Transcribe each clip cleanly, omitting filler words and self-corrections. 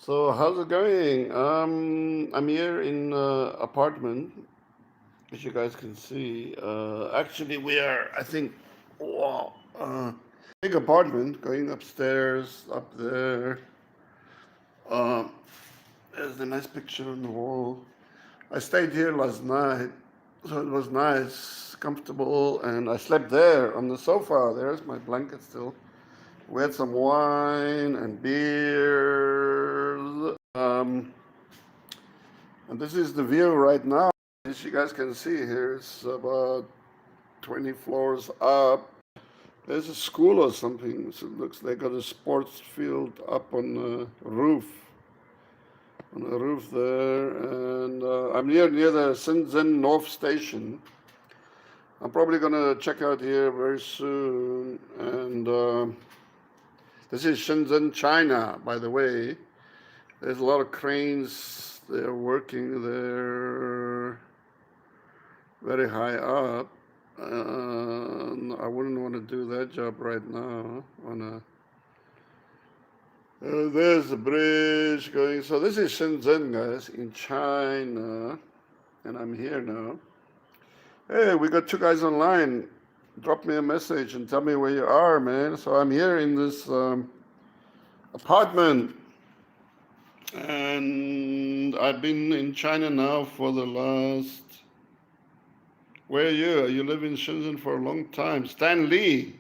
So how's it going? I'm here in apartment, as you guys can see. Actually, we are, I think, wow, big apartment. Going upstairs, up there. Um, there's a nice picture on the wall. I stayed here last night, so it was nice, comfortable, and I slept there on the sofa. There's my blanket still. We had some wine and beers. And this is the view right now. As you guys can see here, it's about 20 floors up. There's a school or something. So it looks they got a sports field up on the roof there. And I'm near the Shenzhen North Station. I'm probably gonna check out here very soon. And this is Shenzhen, China, by the way. There's a lot of cranes. They're working there very high up. I wouldn't want to do that job right now. There's a bridge going. So this is Shenzhen, guys, in China, and I'm here now. Hey, we got two guys online. Drop me a message and tell me where you are, man. So I'm here in this apartment, and I've been in China now for the last. Where are you? You live in Shenzhen for a long time. Stan Lee.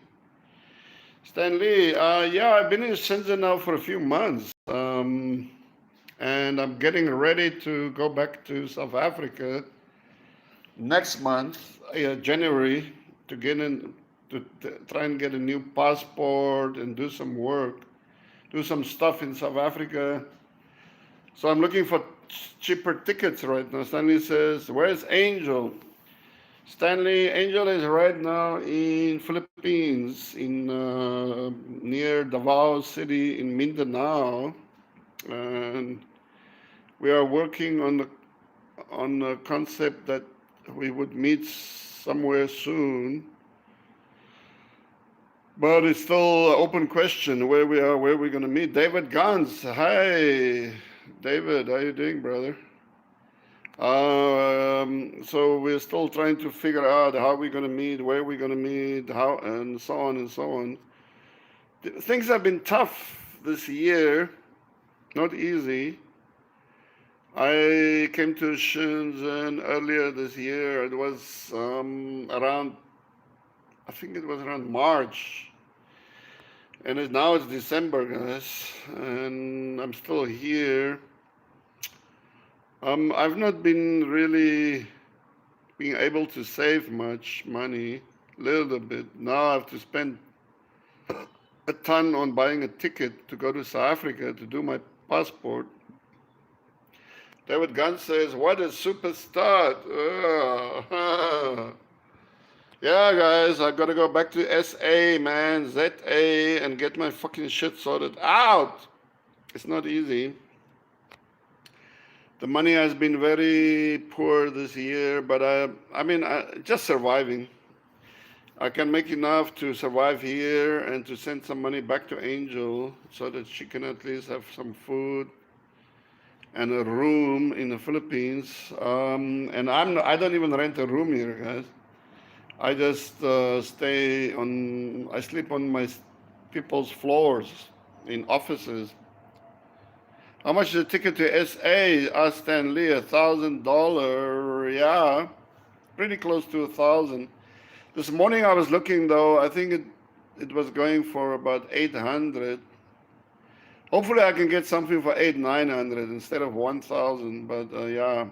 Stan Lee, yeah, I've been in Shenzhen now for a few months, and I'm getting ready to go back to South Africa next month, January, to get in to try and get a new passport and do some work, do some stuff in South Africa. So I'm looking for cheaper tickets right now. Stanley says, "Where's Angel?" Stanley, Angel is right now in Philippines, in near Davao City in Mindanao, and we are working on the concept that we would meet somewhere soon. But it's still an open question where we are, where we're going to meet. David Gans, hi, David, how you doing, brother? So we're still trying to figure out how we're going to meet, where we're going to meet, how, and so on and so on. Things have been tough this year, not easy. I came to Shenzhen earlier this year. It was around, I think it was around March. And now it's December, guys, and I'm still here. I've not been really being able to save much money, little bit. Now I have to spend a ton on buying a ticket to go to South Africa to do my passport. David Gunn says, "What a superstar!" Yeah, guys, I gotta go back to SA, man, ZA, and get my fucking shit sorted out. It's not easy. The money has been very poor this year, but I mean, just surviving. I can make enough to survive here and to send some money back to Angel so that she can at least have some food and a room in the Philippines. And I don't even rent a room here, guys. I just I sleep on my people's floors in offices. How much is the ticket to SA? Asked Stan Lee, $1,000. Yeah, pretty close to 1,000. This morning I was looking though. I think it was going for about 800. Hopefully I can get something for 900 instead of 1,000. But yeah,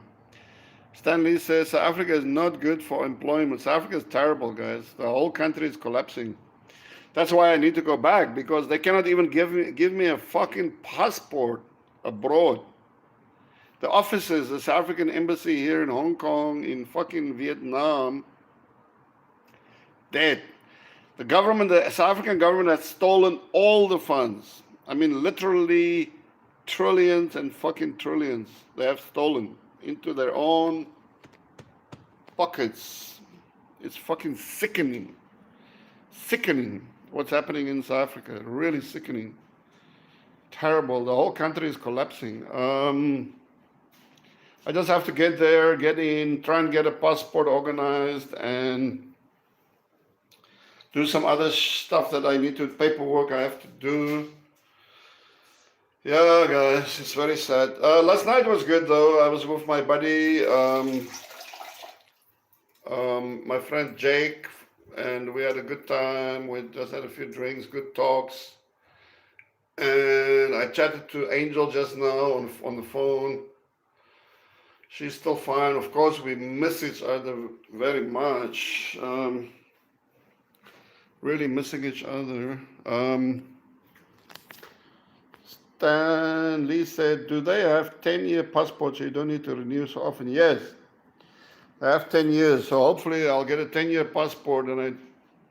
Stan Lee says South Africa is not good for employment. South Africa is terrible, guys. The whole country is collapsing. That's why I need to go back, because they cannot even give me a fucking passport abroad. The offices, the South African embassy here in Hong Kong, in fucking Vietnam, dead. The government, the South African government has stolen all the funds. I mean, literally trillions and fucking trillions they have stolen into their own pockets. It's fucking sickening. Sickening what's happening in South Africa. Really sickening. Terrible. The whole country is collapsing. I just have to get there, get in, try and get a passport organized, and do some other stuff that I need to, paperwork I have to do. Yeah, guys, it's very sad. Last night was good though. I was with my buddy, my friend Jake, and we had a good time. We just had a few drinks, good talks. And I chatted to Angel just now on the phone. She's still fine. Of course, we miss each other very much. Really missing each other. Stan Lee said, do they have 10-year passports you don't need to renew so often? Yes, I have 10 years. So hopefully I'll get a 10-year passport, and I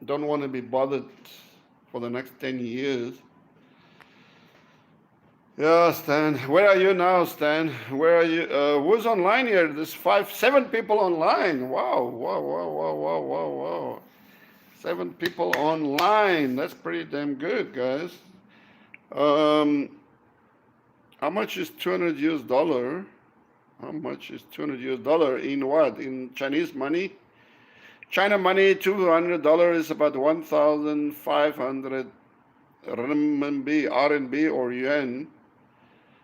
don't want to be bothered for the next 10 years. Yeah, Stan. Where are you now, Stan? Where are you? Who's online here? There's 7 people online. Wow, wow, wow, wow, wow, wow, wow. 7 people online. That's pretty damn good, guys. How much is $200? How much is $200 in what? In Chinese money? China money, $200 is about 1,500 renminbi, RMB or yuan.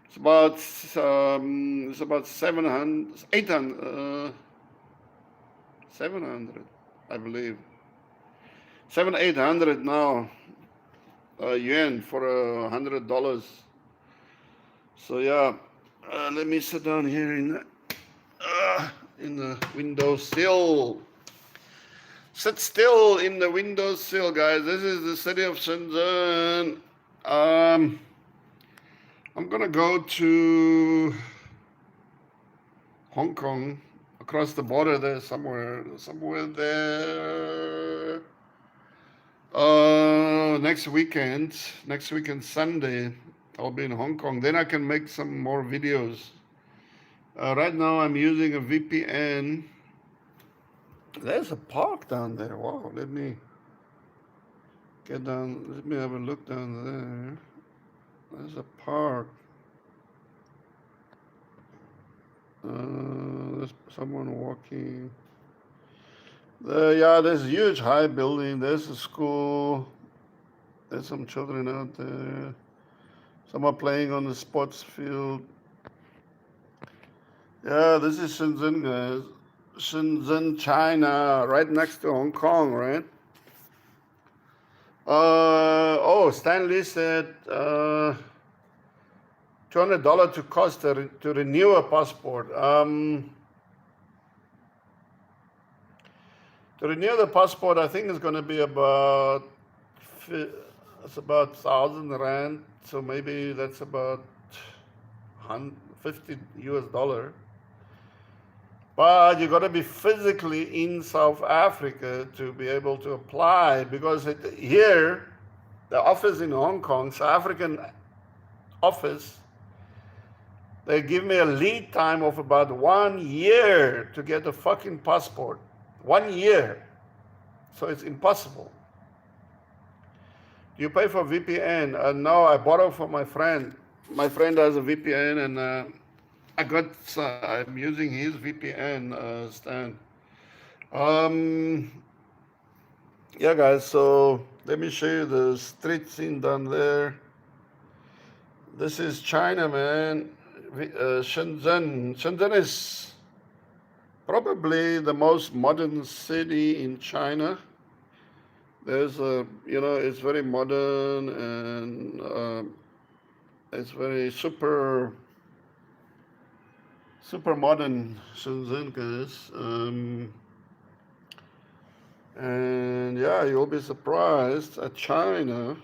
It's about 700, I believe. 800 now, yuan for $100. So yeah, let me sit down here in the windowsill. Sit still in the windowsill, guys. This is the city of Shenzhen. I'm gonna go to Hong Kong, across the border there, somewhere there. Next weekend Sunday, I'll be in Hong Kong. Then I can make some more videos. Right now I'm using a VPN. There's a park down there. Wow, let me get down. Let me have a look down there. There's a park. There's someone walking. Yeah, there's a huge high building. There's a school. There's some children out there. Some are playing on the sports field. Yeah, this is Shenzhen, guys. Shenzhen, China, right next to Hong Kong, right? Stanley said $200 to cost to renew a passport. To renew the passport, I think it's going to be about 1,000 rand. So maybe that's about $50 US. But you got to be physically in South Africa to be able to apply, because here, the office in Hong Kong, South African office, they give me a lead time of about 1 year to get a fucking passport. 1 year. So it's impossible. Do you pay for VPN? No, I borrow from my friend. My friend has a VPN, and I'm using his VPN, Stan. Yeah, guys, so let me show you the street scene down there. This is China, man. Shenzhen. Shenzhen is probably the most modern city in China. There's it's very modern, and it's very super modern, Shenzhen, guys. And yeah, you'll be surprised at China.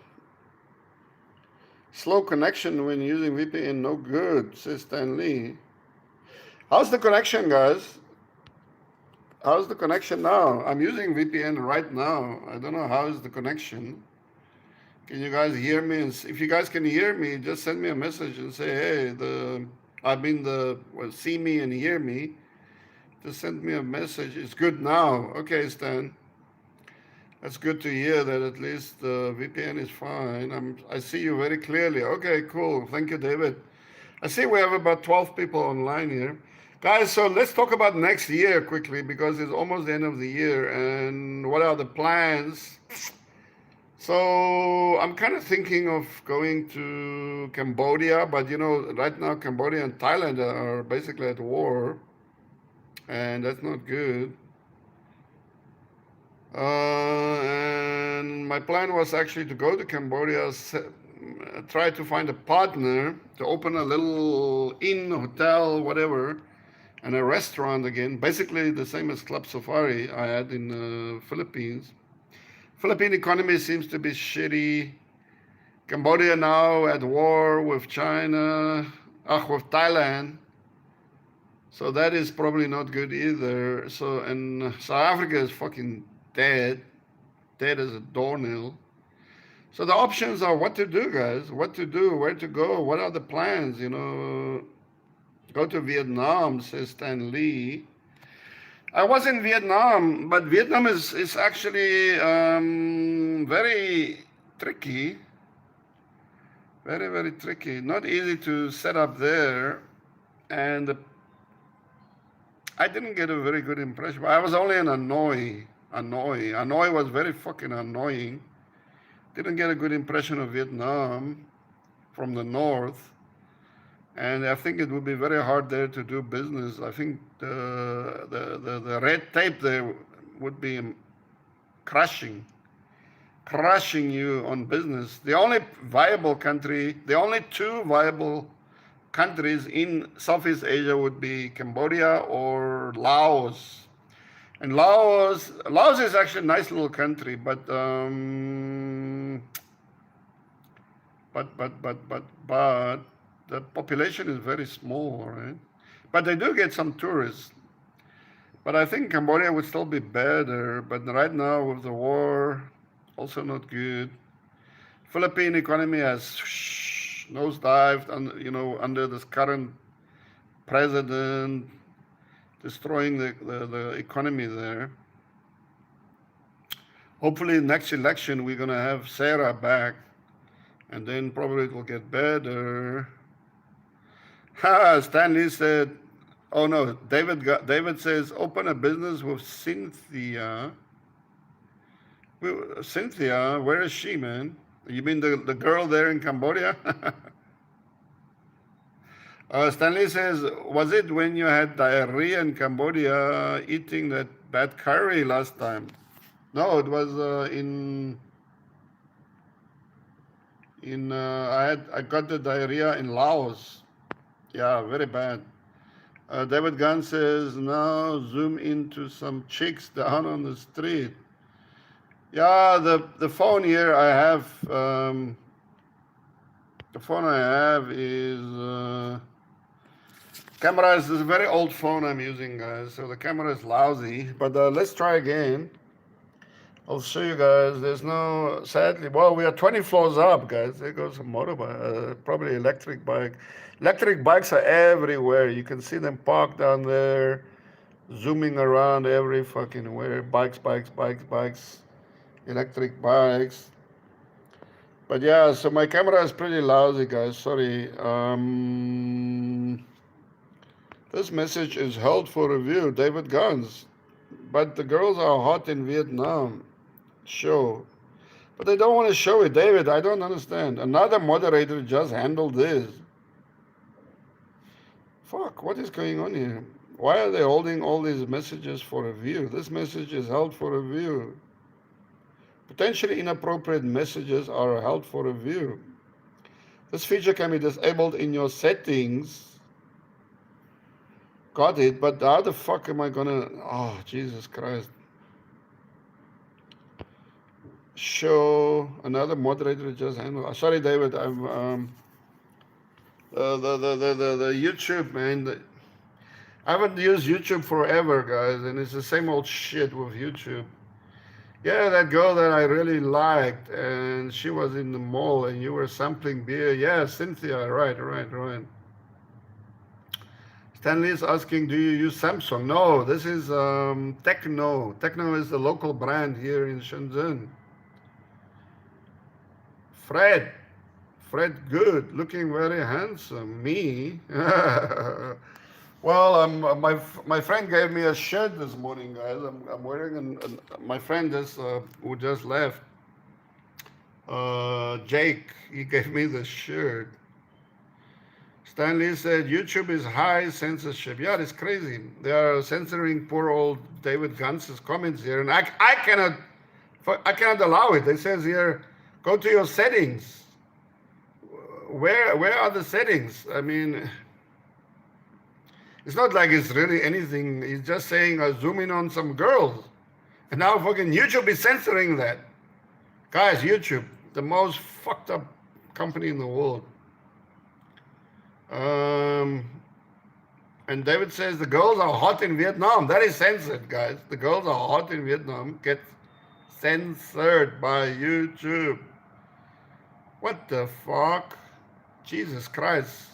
Slow connection when using VPN, no good, says Stan Lee. How's the connection, guys? How's the connection now? I'm using VPN right now. I don't know how is the connection. Can you guys hear me? And if you guys can hear me, just send me a message and say, hey, see me and hear me. Just send me a message. It's good now. Okay, Stan. That's good to hear that at least the VPN is fine. I see you very clearly. Okay, cool. Thank you, David. I see we have about 12 people online here. Guys, so let's talk about next year quickly because it's almost the end of the year and what are the plans? So I'm kind of thinking of going to Cambodia, but you know, right now Cambodia and Thailand are basically at war, and that's not good. And my plan was actually to go to Cambodia, try to find a partner to open a little inn, hotel, whatever, and a restaurant again. Basically the same as Club Safari I had in the Philippines. Philippine economy seems to be shitty. Cambodia now at war with China, with Thailand. So that is probably not good either. So and South Africa is fucking dead as a doornail. So the options are what to do, guys. What to do, where to go, what are the plans, you know. Go to Vietnam, says Stan Lee. I was in Vietnam, but Vietnam is actually very tricky. Very, very tricky. Not easy to set up there. And I didn't get a very good impression. I was only in Hanoi. Hanoi was very fucking annoying. Didn't get a good impression of Vietnam from the north. And I think it would be very hard there to do business. I think the red tape there would be crushing you on business. The only two viable countries in Southeast Asia would be Cambodia or Laos. And Laos is actually a nice little country, but the population is very small, right? But they do get some tourists. But I think Cambodia would still be better. But right now with the war, also not good. Philippine economy has nosedived, under this current president, destroying the economy there. Hopefully next election we're gonna have Sarah back, and then probably it will get better. Stanley said, oh no, David says, open a business with Cynthia. Cynthia, where is she, man? You mean the girl there in Cambodia? Stanley says, was it when you had diarrhea in Cambodia eating that bad curry last time? No, it was I got the diarrhea in Laos. Yeah, very bad. David Gunn says, now zoom into some chicks down on the street. Yeah, the phone here I have, the phone I have is, camera is a very old phone I'm using, guys, so the camera is lousy, but let's try again. I'll show you guys. There's no, sadly, well, we are 20 floors up, guys. There goes a motorbike, probably electric bike. Electric bikes are everywhere. You can see them parked down there, zooming around every fucking where. Bikes, electric bikes. But yeah, so my camera is pretty lousy, guys. Sorry. This message is held for review, David Guns. But the girls are hot in Vietnam. Show. But they don't want to show it. David, I don't understand. Another moderator just handled this. Fuck, what is going on here? Why are they holding all these messages for review? This message is held for review. Potentially inappropriate messages are held for review. This feature can be disabled in your settings. Got it, but how the fuck am I gonna... Oh, Jesus Christ. Show another moderator just handled. Sorry, David. I'm the YouTube, man. I haven't used YouTube forever, guys, and it's the same old shit with YouTube. Yeah, that girl that I really liked, and she was in the mall, and you were sampling beer. Yeah, Cynthia, right. Stanley is asking, do you use Samsung? No, this is Techno. Techno is the local brand here in Shenzhen. Fred. Fred Good, looking very handsome. Me? Well, my friend gave me a shirt this morning, guys. I'm wearing my friend who just left. Jake, he gave me the shirt. Stanley said YouTube is high censorship. Yeah, it's crazy. They are censoring poor old David Gantz's comments here, and I cannot allow it. It says here, go to your settings. Where are the settings? I mean, it's not like it's really anything. He's just saying zoom in on some girls, and now fucking YouTube is censoring that. Guys, YouTube, the most fucked up company in the world. And David says the girls are hot in Vietnam. That is censored, guys. The girls are hot in Vietnam. Get censored by YouTube. What the fuck? Jesus Christ.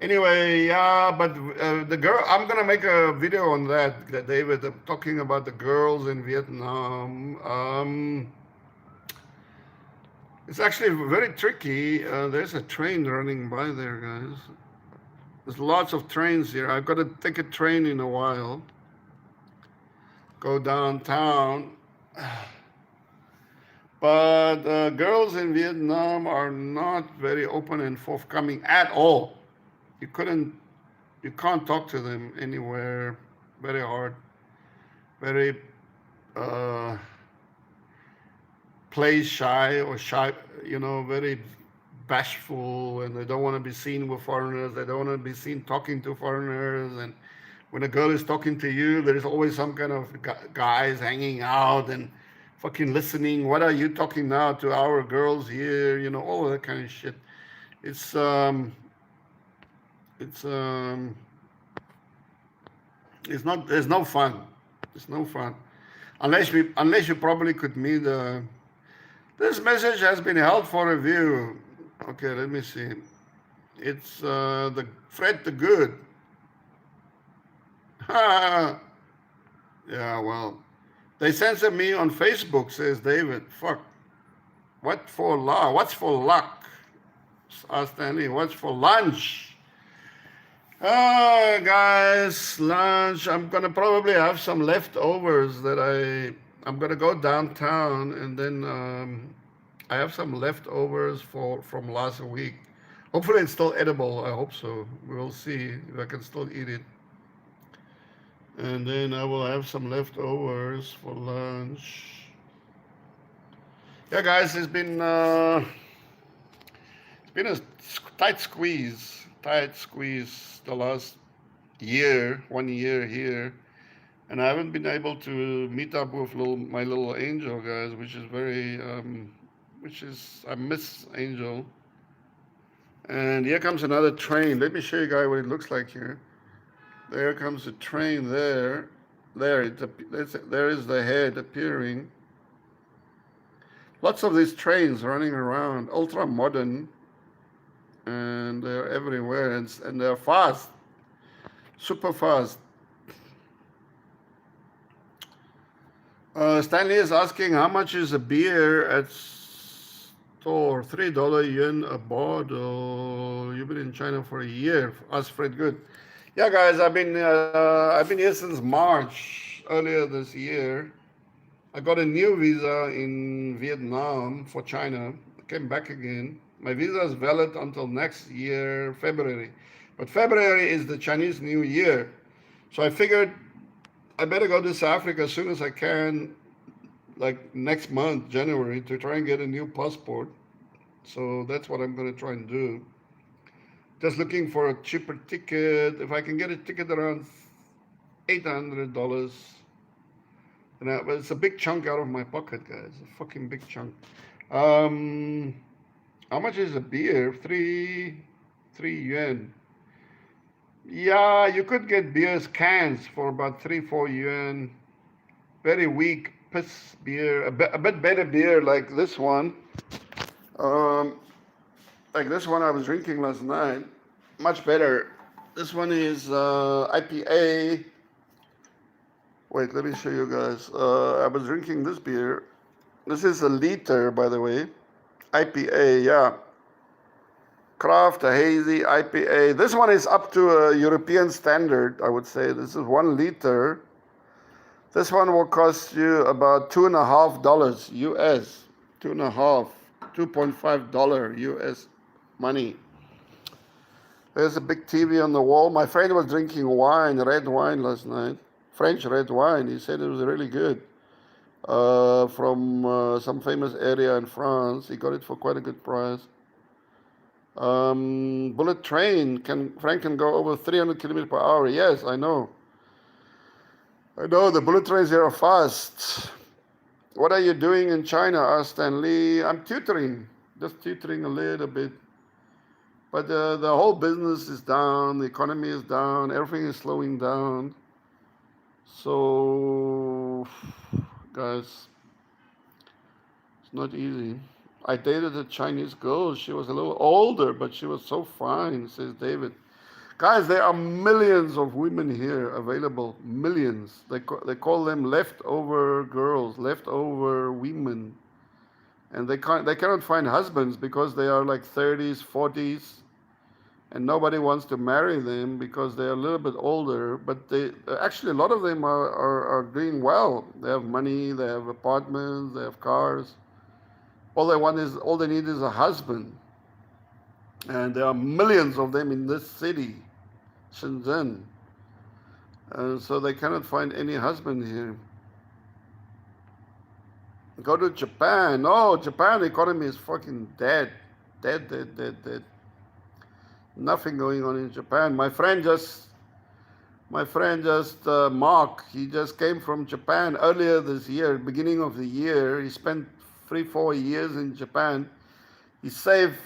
Anyway, yeah, but the girl, I'm gonna make a video on that, David, talking about the girls in Vietnam. It's actually very tricky. There's a train running by there, guys. There's lots of trains here. I've got to take a train in a while. Go downtown. But girls in Vietnam are not very open and forthcoming at all. You can't talk to them anywhere. Very hard. Very play shy or shy, very bashful, and they don't want to be seen with foreigners. They don't want to be seen talking to foreigners. And when a girl is talking to you, there is always some kind of guys hanging out and fucking listening. What are you talking now to our girls here? All of that kind of shit. It's not. There's no fun. It's no fun, unless you probably could meet. This message has been held for review. Okay, let me see. It's the Fred the Good. Yeah, well, they censor me on Facebook, says David. Fuck. What for law? What's for luck? Ask Stanley. What's for lunch? Guys, lunch. I'm gonna probably have some leftovers I'm gonna go downtown, and then I have some leftovers from last week. Hopefully it's still edible. I hope so. We'll see if I can still eat it. And then I will have some leftovers for lunch. Yeah, guys, it's been a tight squeeze the last year, 1 year here. And I haven't been able to meet up with my little Angel, guys, I miss Angel. And here comes another train. Let me show you guys what it looks like here. There comes a train there. There is the head appearing. Lots of these trains running around, ultra modern, and they're everywhere, and they're fast, super fast. Stanley is asking, how much is a beer at store? $3 yuan a bottle. You've been in China for a year. Ask Fred Good. Yeah, guys, I've been here since March earlier this year. I got a new visa in Vietnam for China. I came back again. My visa is valid until next year, February. But February is the Chinese New Year. So I figured I better go to South Africa as soon as I can, like next month, January, to try and get a new passport. So that's what I'm going to try and do. Just looking for a cheaper ticket. If I can get a ticket around $800, but it's a big chunk out of my pocket, guys. A fucking big chunk. How much is a beer? 3 yuan. Yeah, you could get beers cans for about 3-4 yuan. Very weak piss beer. A bit better beer like this one. Like this one I was drinking last night. Much better. This one is IPA. Wait, let me show you guys. I was drinking this beer. This is a liter, by the way. IPA, yeah. Craft, a hazy IPA. This one is up to a European standard, I would say. This is 1 liter. This one will cost you about $2.50 US. Two and a half, $2.5 US money. There's a big TV on the wall. My friend was drinking wine, red wine last night. French red wine. He said it was really good. From some famous area in France. He got it for quite a good price. Bullet train. Frank can go over 300 kilometers per hour. Yes, I know. I know the bullet trains here are fast. What are you doing in China? Asked Stan Lee. I'm tutoring. Just tutoring a little bit. But the whole business is down. The economy is down. Everything is slowing down. So, guys, it's not easy. I dated a Chinese girl. She was a little older, but she was so fine, says David. Guys, there are millions of women here available. Millions. They call them leftover girls, leftover women. And they cannot find husbands because they are like 30s, 40s. And nobody wants to marry them because they're a little bit older. But they actually, a lot of them are doing well. They have money, they have apartments, they have cars. All they need is a husband. And there are millions of them in this city, Shenzhen. So they cannot find any husband here. Go to Japan. No, Japan economy is fucking dead. Dead. Nothing going on in Japan. My friend just Mark, he just came from Japan earlier this year, beginning of the year. He spent 3-4 years in Japan. He saved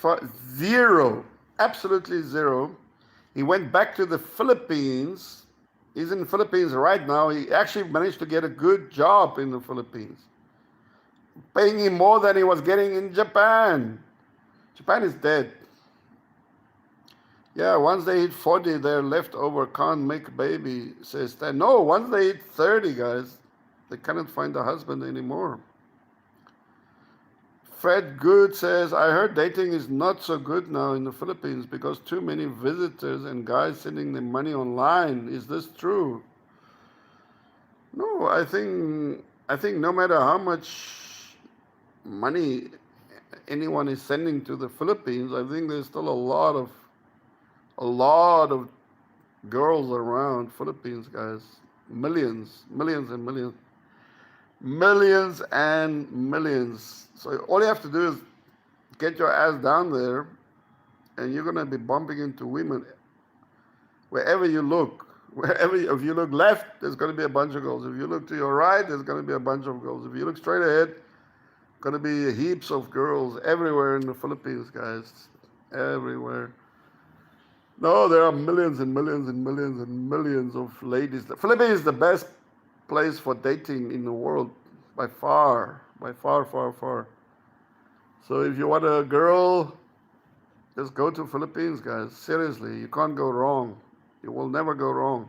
zero, absolutely zero. He went back to the Philippines. He's in the Philippines right now. He actually managed to get a good job in the Philippines, paying him more than he was getting in Japan. Japan is dead. Yeah, once they hit 40, they're left over, can't make a baby, says Stan. No, once they hit 30, guys, they cannot find a husband anymore. Fred Good says, I heard dating is not so good now in the Philippines because too many visitors and guys sending them money online. Is this true? No, I think no matter how much money anyone is sending to the Philippines, I think there's still a lot of girls around Philippines, guys. Millions and millions. Millions and millions. So all you have to do is get your ass down there and you're going to be bumping into women wherever you look. If you look left, there's going to be a bunch of girls. If you look to your right, there's going to be a bunch of girls. If you look straight ahead, going to be heaps of girls everywhere in the Philippines, guys. Everywhere. No, there are millions and millions and millions and millions of ladies. The Philippines is the best place for dating in the world by far, far. So if you want a girl, just go to Philippines, guys. Seriously, you can't go wrong. You will never go wrong.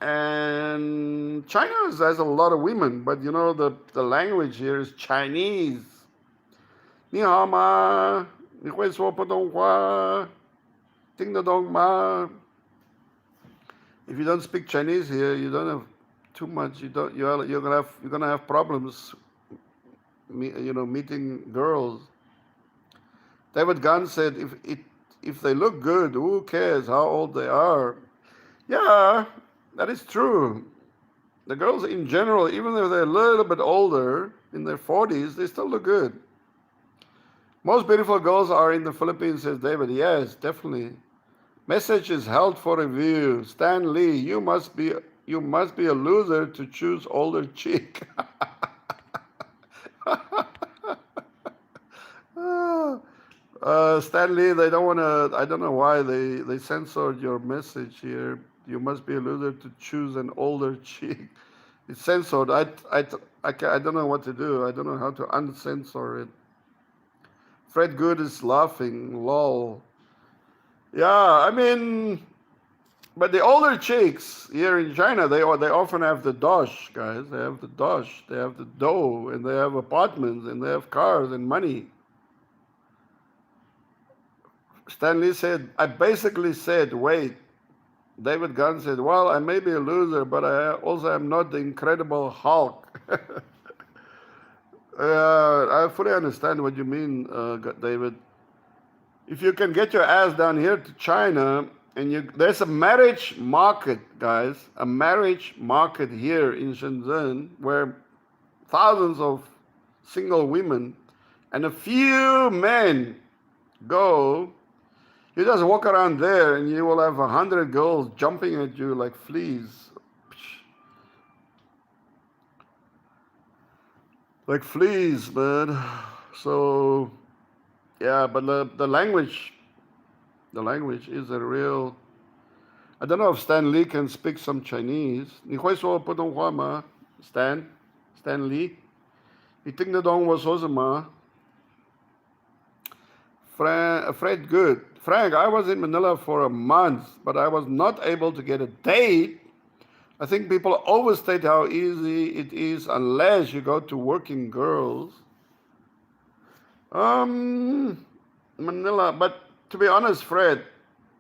And China has a lot of women, but you know the language here is Chinese. 你好吗？你会说普通话？听得懂吗？ If you don't speak Chinese here, you don't have too much. You're gonna have problems. Meeting girls. David Gunn said, if they look good, who cares how old they are? Yeah, that is true. The girls in general, even though they're a little bit older, in their 40s, they still look good. Most beautiful girls are in the Philippines, says David. Yes, definitely. Message is held for review. Stan Lee, you must be a loser to choose older chick. Stan Lee, they don't want to. I don't know why they censored your message here. You must be a loser to choose an older chick. It's censored. I don't know what to do. I don't know how to uncensor it. Fred Good is laughing. Lol. Yeah, I mean, but the older chicks here in China, they often have the dosh, guys. They have the dosh, they have the dough, and they have apartments, and they have cars and money. Stanley said, I basically said, wait. David Gunn said, well, I may be a loser, but I also am not the Incredible Hulk. I fully understand what you mean, David. If you can get your ass down here to China, and there's a marriage market, guys, a marriage market here in Shenzhen where thousands of single women and a few men go. You just walk around there and you will have 100 girls jumping at you like fleas. Like fleas, man. So, yeah, but the language is a real. I don't know if Stan Lee can speak some Chinese. 你会说普通话吗 Stan Lee? 你听得懂我说什么 Fred Good. Frank, I was in Manila for a month, but I was not able to get a date. I think people overstate how easy it is unless you go to working girls. Manila, but to be honest, Fred,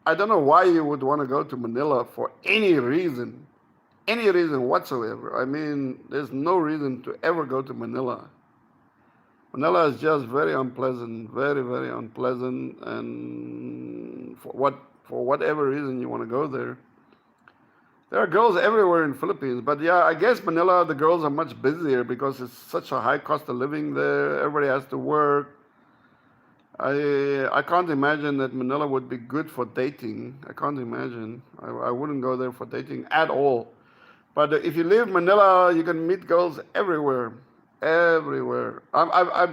I don't know why you would want to go to Manila for any reason whatsoever. I mean, there's no reason to ever go to Manila. Manila is just very unpleasant, very, very unpleasant, and for whatever reason you want to go there. There are girls everywhere in Philippines, but yeah, I guess Manila, the girls are much busier because it's such a high cost of living there. Everybody has to work. I can't imagine that Manila would be good for dating. I can't imagine. I wouldn't go there for dating at all. But if you live in Manila, you can meet girls everywhere, everywhere. I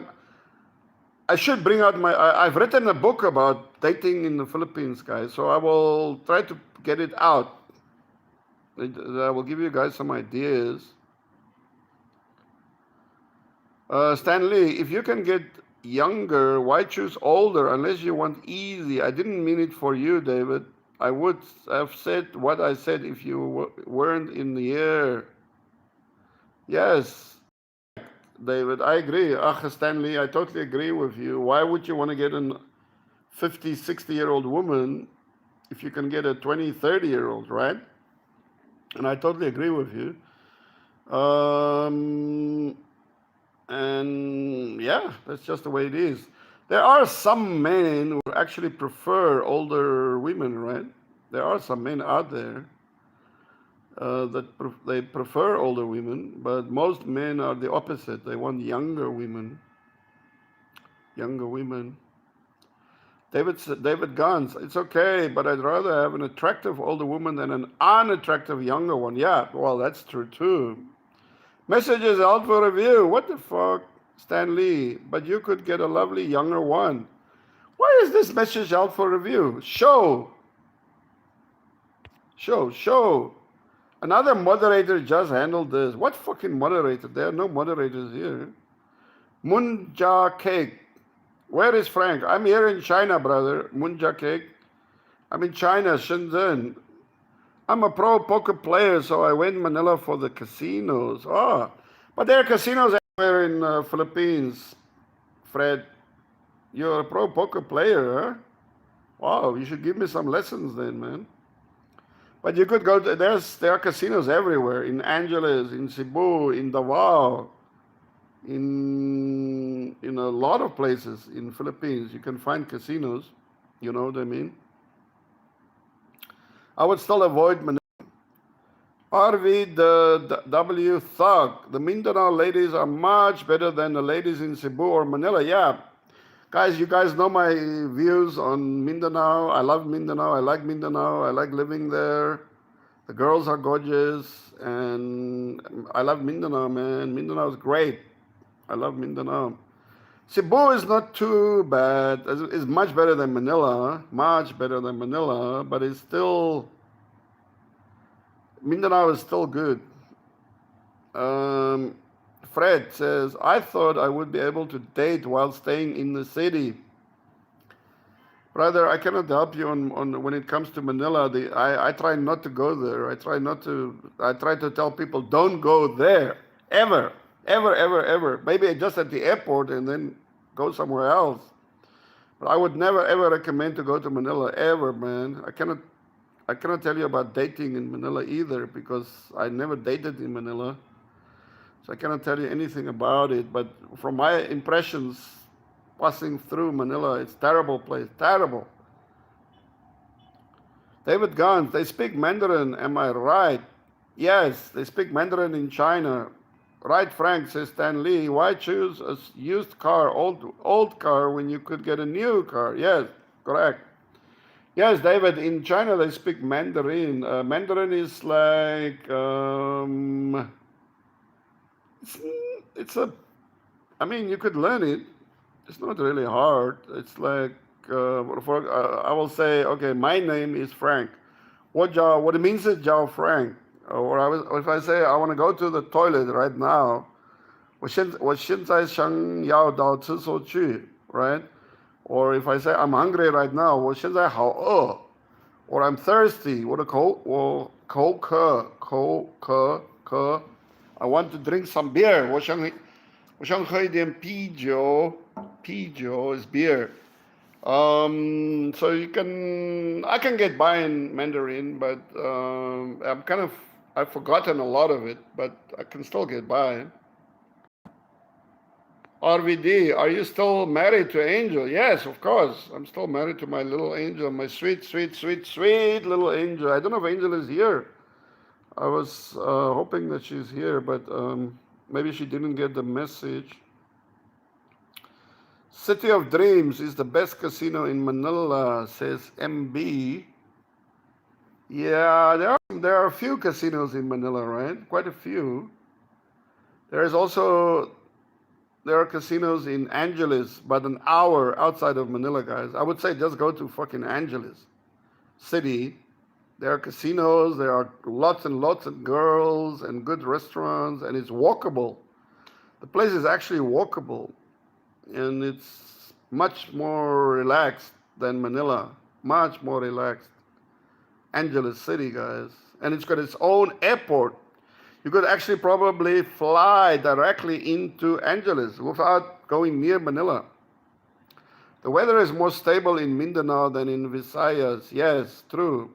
should bring out I've written a book about dating in the Philippines, guys. So I will try to get it out. I will give you guys some ideas. Stan Lee, if you can get younger, why choose older unless you want easy? I didn't mean it for you, David. I would have said what I said if you weren't in the air. Yes, David, I agree. Stanley, I totally agree with you. Why would you want to get a 50, 60-year-old woman if you can get a 20, 30-year-old, right? And I totally agree with you. And yeah, that's just the way it is. There are some men who actually prefer older women, right? There are some men out there they prefer older women, but most men are the opposite. They want younger women. Younger women. David Gans, it's okay, but I'd rather have an attractive older woman than an unattractive younger one. Yeah, well, that's true too. Messages out for review. What the fuck, Stan Lee? But you could get a lovely younger one. Why is this message out for review? Show. Another moderator just handled this. What fucking moderator? There are no moderators here. Munja Cake. Where is Frank? I'm here in China, brother. Munja Cake. I'm in China, Shenzhen. I'm a pro poker player, so I went Manila for the casinos. Oh, but there are casinos everywhere in Philippines. Fred, you're a pro poker player, huh? Wow, you should give me some lessons then, man. But you could go to, there are casinos everywhere, in Angeles, in Cebu, in Davao, in a lot of places in Philippines. You can find casinos, you know what I mean? I would still avoid Manila. RV the W Thug. The Mindanao ladies are much better than the ladies in Cebu or Manila. Yeah. Guys, you guys know my views on Mindanao. I love Mindanao. I like Mindanao. I like living there. The girls are gorgeous. And I love Mindanao, man. Mindanao is great. I love Mindanao. Cebu is not too bad. It's much better than Manila. Much better than Manila. But it's still... Mindanao is still good. Fred says, I thought I would be able to date while staying in the city. Brother, I cannot help you on when it comes to Manila. I try not to go there. I try to tell people don't go there. Ever. Ever, ever, ever. Maybe just at the airport and then go somewhere else. But I would never ever recommend to go to Manila ever, man. I cannot tell you about dating in Manila either because I never dated in Manila. So I cannot tell you anything about it. But from my impressions passing through Manila, it's a terrible place. Terrible. David Gans, they speak Mandarin, am I right? Yes, they speak Mandarin in China. Right, Frank, says Stan Lee. Why choose a used car, old car, when you could get a new car? Yes, correct. Yes, David, in China they speak Mandarin. Mandarin is like, it's, it's a, I mean, you could learn it. It's not really hard. It's like, I will say, okay, my name is Frank. What it means is Jiao Frank. Or if I say I want to go to the toilet right now, 我现在想要到厕所去, right? Or if I say I'm hungry right now, 我现在好饿. Or I'm thirsty, 我的口渴，I want to drink some beer. 我想喝一点啤酒，啤酒 is beer. So I can get by in Mandarin, but I've forgotten a lot of it, but I can still get by. RVD, are you still married to Angel? Yes, of course. I'm still married to my little angel, my sweet, sweet, sweet, sweet little angel. I don't know if Angel is here. I was hoping that she's here, but maybe she didn't get the message. City of Dreams is the best casino in Manila, says MB. Yeah, there are a few casinos in Manila, right? Quite a few. There are casinos in Angeles, but an hour outside of Manila, guys. I would say just go to fucking Angeles City. There are casinos, there are lots and lots of girls and good restaurants, and it's walkable. The place is actually walkable, and it's much more relaxed than Manila. Much more relaxed. Angeles City, guys. And it's got its own airport. You could actually probably fly directly into Angeles without going near Manila. The weather is more stable in Mindanao than in Visayas. Yes, true.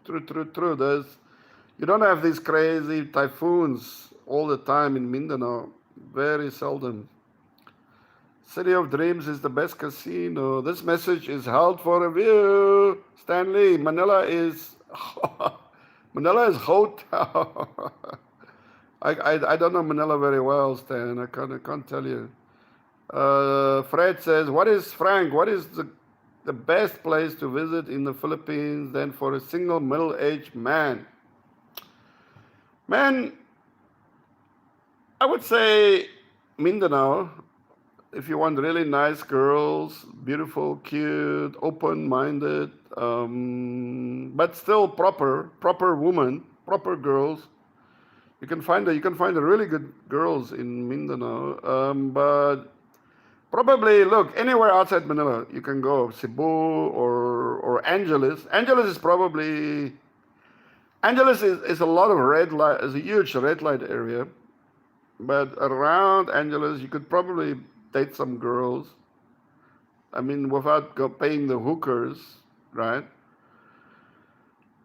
True. You don't have these crazy typhoons all the time in Mindanao. Very seldom. City of Dreams is the best casino. This message is held for review. Stanley, Manila is hotel. I don't know Manila very well, Stan. I can't tell you. Fred says, what is the best place to visit in the Philippines than for a single middle-aged man? Man, I would say Mindanao. If you want really nice girls, beautiful, cute, open-minded, but still proper women, proper girls. You can find really good girls in Mindanao, but probably look anywhere outside Manila. You can go Cebu or Angeles. Angeles is a lot of red light. It's a huge red light area, but around Angeles you could probably date some girls. I mean, without paying the hookers, right?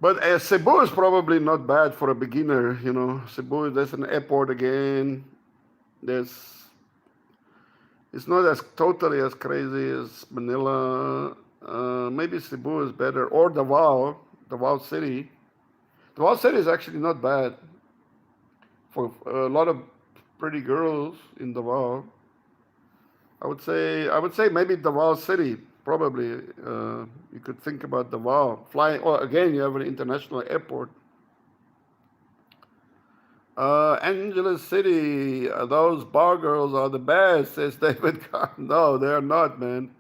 But Cebu is probably not bad for a beginner, you know. Cebu, there's an airport again. It's not as totally as crazy as Manila. Maybe Cebu is better, or Davao City. Davao City is actually not bad for a lot of pretty girls in Davao. I would say maybe Davao City. Probably you could think about Davao flying. Well, again, you have an international airport. Angeles City, those bar girls are the best, says David. No, they are not, man.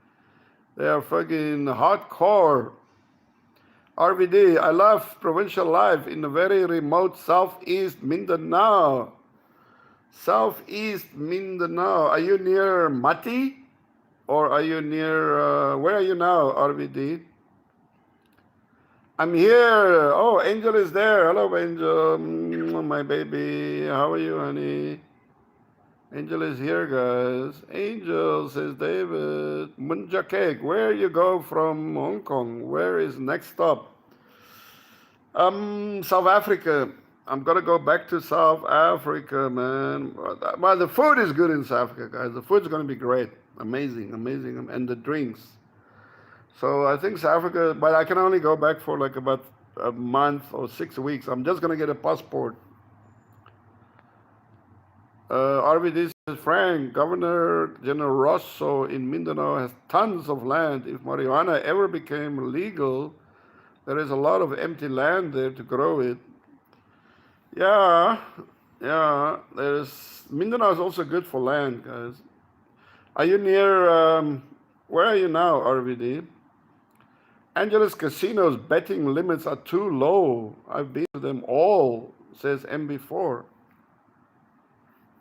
They are fucking hardcore. RVD, I love provincial life in the very remote southeast Mindanao. Southeast Mindanao. Are you near Mati? or are you near? Where are you now, RVD? I'm here. Oh, Angel is there. Hello, Angel. My baby. How are you, honey? Angel is here, guys. Angel, says David. Munja Cake, where you go from Hong Kong? Where is next stop? South Africa. I'm gonna go back to South Africa, man. Well, the food is good in South Africa, guys. The food's gonna be great. Amazing, amazing. And the drinks. So I think South Africa, but I can only go back for like about a month or 6 weeks. I'm just gonna get a passport. RVD says, Frank, Governor General Rosso in Mindanao has tons of land. If marijuana ever became legal, there is a lot of empty land there to grow it. Yeah, yeah. There's Mindanao is also good for land, guys. Are you near? Where are you now, RVD? Angeles casinos betting limits are too low. I've been to them all, says MB4.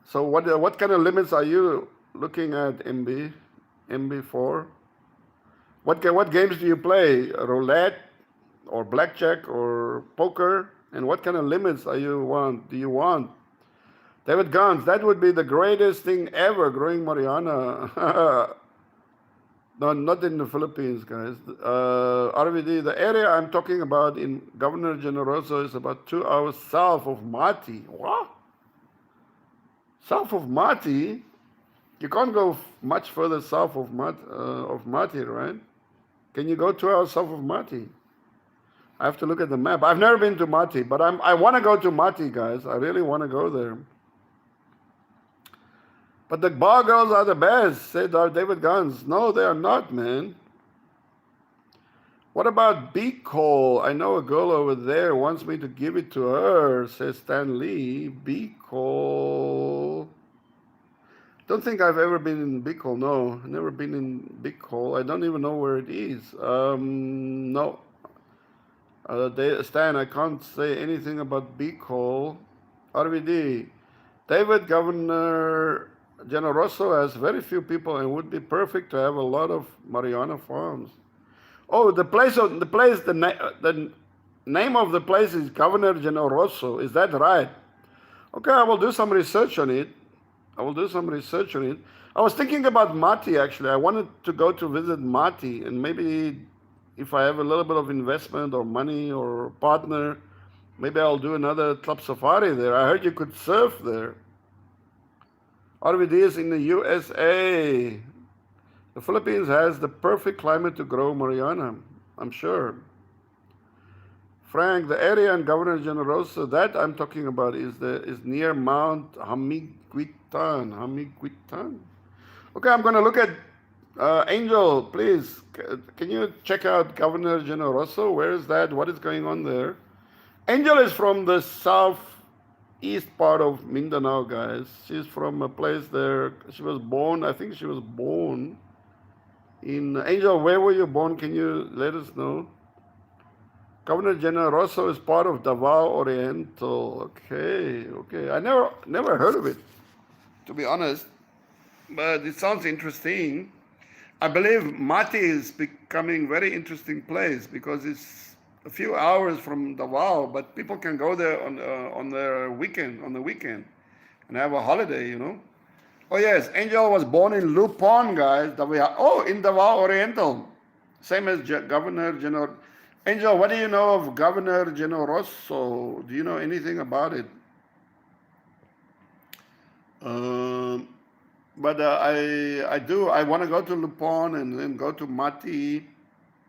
So what kind of limits are you looking at, MB4? What games do you play? Roulette or blackjack or poker? And what kind of limits do you want? David Gans, that would be the greatest thing ever, growing marijuana. No, not in the Philippines, guys. RVD, the area I'm talking about in Governor Generoso is about 2 hours south of Mati. What? South of Mati? You can't go much further south of Mati, right? Can you go 2 hours south of Mati? I have to look at the map. I've never been to Mati, but I want to go to Mati, guys. I really want to go there. But the bar girls are the best, said David Guns. No, they are not, man. What about Bicol? I know a girl over there wants me to give it to her, says Stan Lee. Bicol. Don't think I've ever been in Bicol. No, never been in Bicol. I don't even know where it is. No. Stan, I can't say anything about Bicol. RVD. David, Governor Generoso has very few people and would be perfect to have a lot of marijuana farms. Oh, the name of the place is Governor Generoso. Is that right? Okay, I will do some research on it. I was thinking about Mati, actually. I wanted to go to visit Mati, and maybe if I have a little bit of investment or money or partner, maybe I'll do another club safari there. I heard you could surf there. RVD is in the USA. The Philippines has the perfect climate to grow marijuana, I'm sure. Frank, the area in Governor Generoso that I'm talking about is near Mount Hamiguitan. Okay, I'm going to look at Angel, please. Can you check out Governor Generoso? Where is that? What is going on there? Angel is from the southeast part of Mindanao, guys. She's from a place there. She was born, I think she was born in Angel. Where were you born? Can you let us know? Governor Generoso is part of Davao Oriental. Okay. I never heard of it, to be honest, but it sounds interesting. I believe Mati is becoming very interesting place because it's a few hours from Davao, but people can go there on the weekend, and have a holiday, Oh yes, Angel was born in Lupon, guys. In Davao Oriental, same as Governor General. Angel, what do you know of Governor Generoso? Do you know anything about it? But I do. I want to go to Lupon and then go to Mati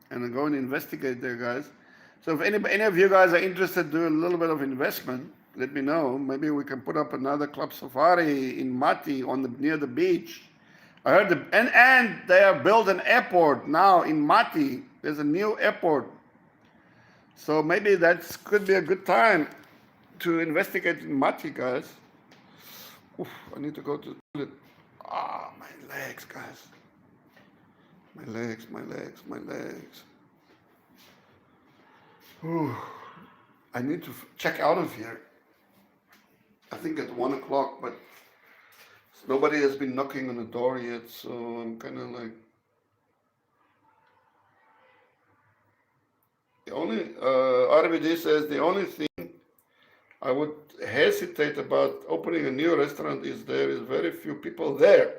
and then go and investigate there, guys. So if any of you guys are interested, do a little bit of investment, let me know. Maybe we can put up another club safari in Mati near the beach. I heard and they have built an airport now in Mati. There's a new airport. So maybe that could be a good time to investigate in Mati, guys. Oof, I need to go to the toilet. My legs, guys. My legs. Ooh, I need to check out of here. I think at 1 o'clock, but nobody has been knocking on the door yet, so I'm kind of like only RBD says the only thing I would hesitate about opening a new restaurant is there is very few people there.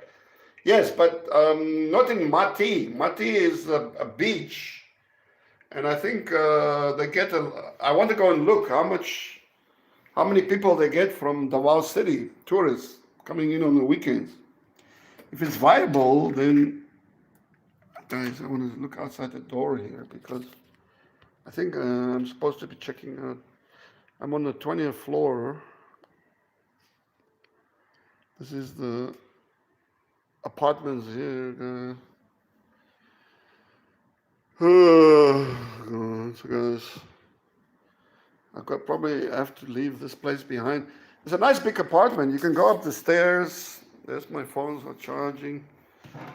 Yes, but not in Mati. Mati is a beach, and I think they get a. I want to go and look how many people they get from Davao City, tourists coming in on the weekends. If it's viable, then guys, I want to look outside the door here because I think I'm supposed to be checking out. I'm on the 20th floor. This is the apartments here. So guys, I could probably have to leave this place behind. It's a nice big apartment. You can go up the stairs. There's my phones are charging.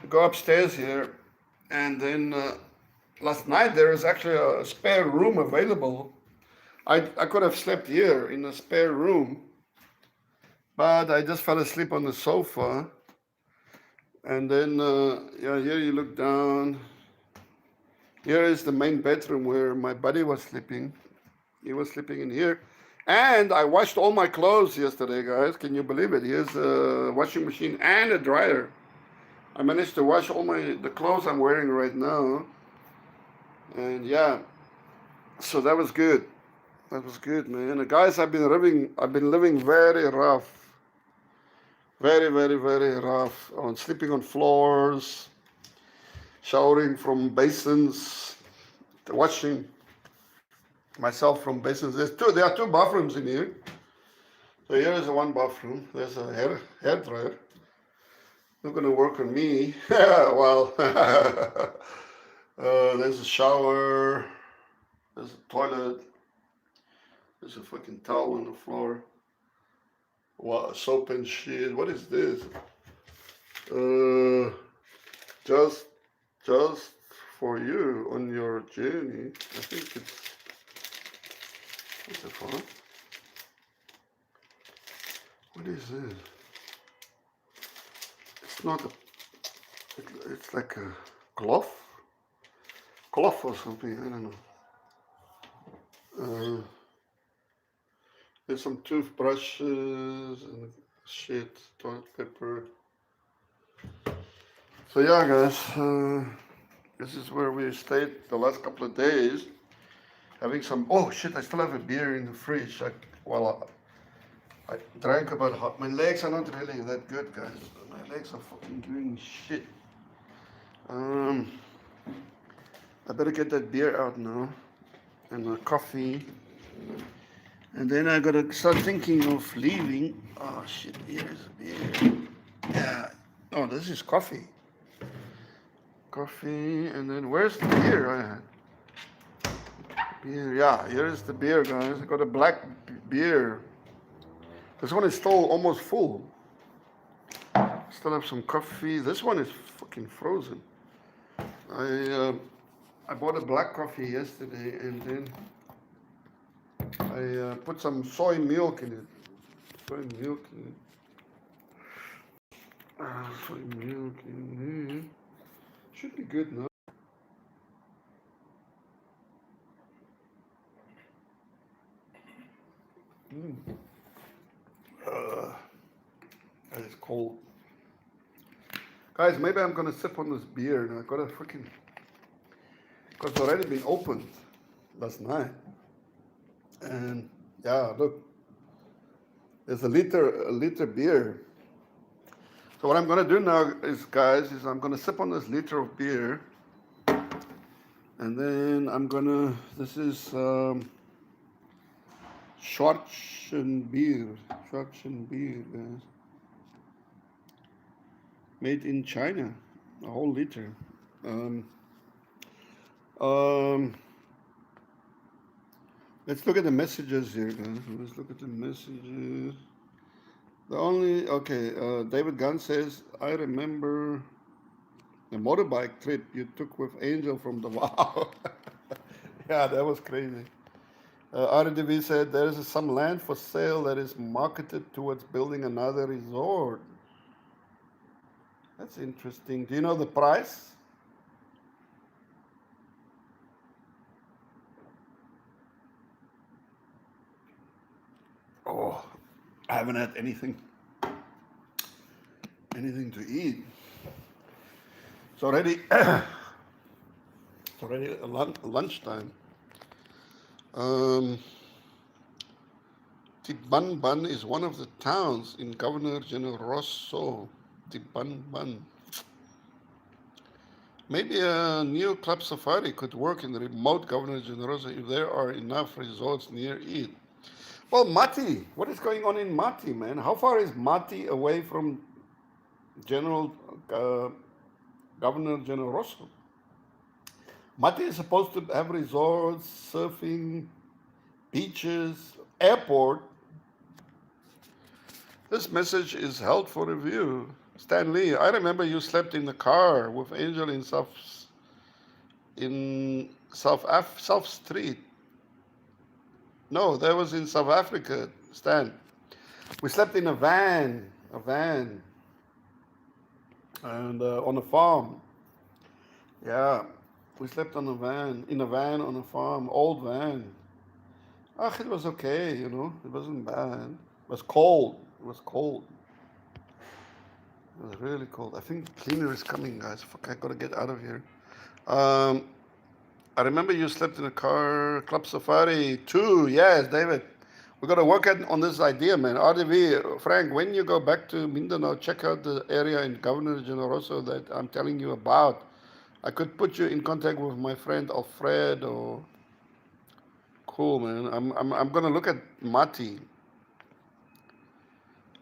Go upstairs here, and then last night there was actually a spare room available. I could have slept here in a spare room, but I just fell asleep on the sofa. And then yeah, here you look down. Here is the main bedroom where my buddy was sleeping. He was sleeping in here. And I washed all my clothes yesterday, guys. Can you believe it? Here's a washing machine and a dryer. I managed to wash all the clothes I'm wearing right now. And yeah, so that was good. That was good, man. And guys, I've been living very rough. Very, very, very rough. On sleeping on floors, showering from basins, washing myself from basins. There are two bathrooms in here. So here is one bathroom. There's a hair dryer. Not gonna work on me. Well, there's a shower. There's a toilet. There's a fucking towel on the floor. Wow, soap and shit. What is this? Just for you on your journey. I think it's. What's it for? What is this? It's not a. It's like a cloth or something. I don't know. There's some toothbrushes and shit, toilet paper. So yeah, guys, this is where we stayed the last couple of days. Having some. Oh shit! I still have a beer in the fridge. I drank about half. My legs are not really that good, guys. My legs are fucking doing shit. I better get that beer out now, and my coffee. And then I gotta start thinking of leaving. Oh shit, here's a beer. Yeah. Oh, this is coffee. Coffee, and then where's the beer I had? Beer, yeah, here's the beer, guys. I got a black beer. This one is still almost full. Still have some coffee. This one is fucking frozen. I bought a black coffee yesterday, and then I put some soy milk in it. Soy milk in it. Soy milk in there. Should be good now. That is cold. Guys, maybe I'm gonna sip on this beer. I gotta freaking. Because it's already been opened last night. And yeah, look, there's a liter beer. So what I'm gonna do now is, guys, I'm gonna sip on this liter of beer, and then I'm gonna. This is Schwarzenbier, guys, made in China, a whole liter. Let's look at the messages here, guys. Let's look at the messages. David Gunn says, I remember the motorbike trip you took with Angel from Davao. Yeah, that was crazy. RDV said, there is some land for sale that is marketed towards building another resort. That's interesting. Do you know the price? Oh, I haven't had anything to eat. It's already lunchtime. Um, Tibanban is one of the towns in Governor Generoso. Tibanban. Maybe a new club safari could work in the remote Governor Generoso if there are enough resorts near it. Well, Mati, what is going on in Mati, man? How far is Mati away from General uh, Governor Generoso? Mati is supposed to have resorts, surfing, beaches, airport. This message is held for review. Stan Lee, I remember you slept in the car with Angel in South Street. No, that was in South Africa, Stan. We slept in a van, and on a farm. Yeah, we slept in a van on a farm, old van. Ah, it was okay, you know, it wasn't bad. It was cold. It was cold. It was really cold. I think the cleaner is coming, guys. Fuck, I gotta get out of here. Um, I remember you slept in a car, Club Safari 2. Yes, David. We got to work on this idea, man. RDV, Frank, when you go back to Mindanao, check out the area in Governor Generoso that I'm telling you about. I could put you in contact with my friend Alfredo. Cool, man. I'm gonna look at Mati.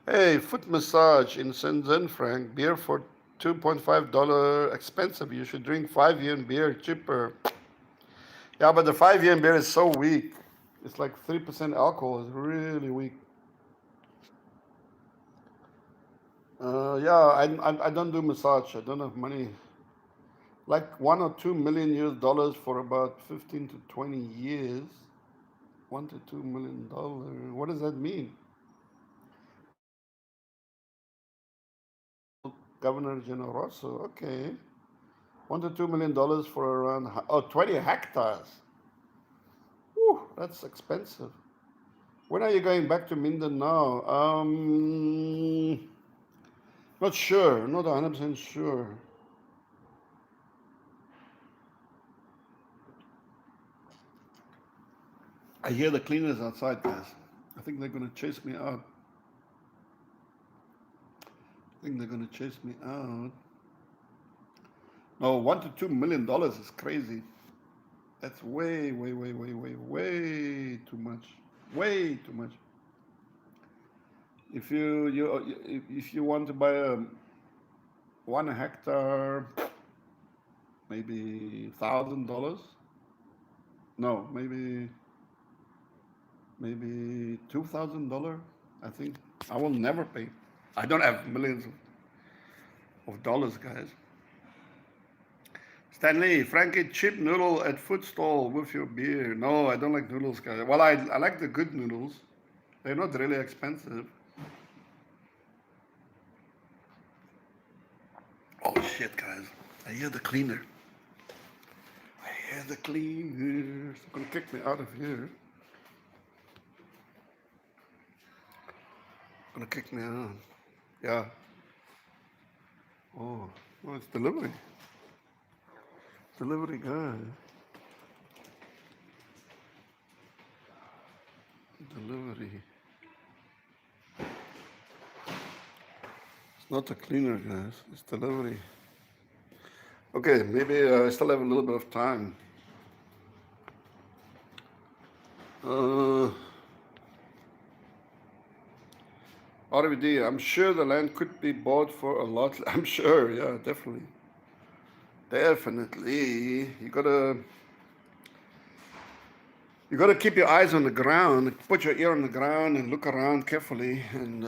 Hey, foot massage in Shenzhen, Frank. Beer for $2.5 expensive. You should drink 5 yen beer, cheaper. Yeah, but the 5 yen beer is so weak. It's like 3% alcohol. It's really weak. Yeah, I don't do massage. I don't have money. Like 1 or 2 million US dollars for about 15 to 20 years. $1 to $2 million. What does that mean? Governor Generoso. Okay. $1 to $2 million for around 20 hectares. Whew, that's expensive. When are you going back to Mindanao? Not sure. Not 100% sure. I hear the cleaners outside, guys. I think they're gonna chase me out. I think they're gonna chase me out. No, $1 to $2 million is crazy. That's way too much. Way too much. If you want to buy a 1 hectare, maybe $1,000. No, maybe $2,000. I think I will never pay. I don't have millions of dollars, guys. Stanley, Frankie, cheap noodle at food stall with your beer. No, I don't like noodles, guys. Well, I like the good noodles. They're not really expensive. Oh shit, guys! I hear the cleaner. I hear the cleaner. They're gonna kick me out of here. Gonna kick me out. Yeah. Oh, it's delivery. Delivery guy. Delivery. It's not the cleaner, guys. It's delivery. Okay, maybe I still have a little bit of time. RVD, I'm sure the land could be bought for a lot. I'm sure, yeah, definitely. Definitely. You gotta keep your eyes on the ground, put your ear on the ground and look around carefully and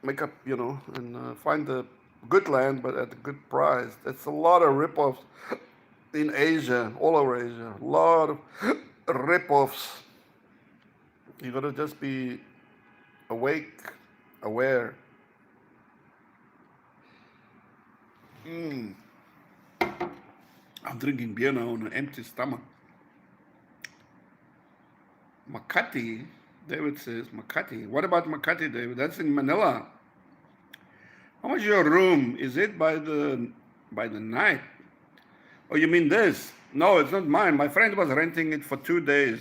make up, and find the good land, but at a good price. There's a lot of rip-offs in Asia, all over Asia. A lot of rip-offs. You gotta just be awake, aware. I'm drinking beer now on an empty stomach. Makati. David says Makati. What about Makati, David? That's in Manila. How much is your room? Is it by the night? Oh, you mean this? No, it's not mine. My friend was renting it for 2 days.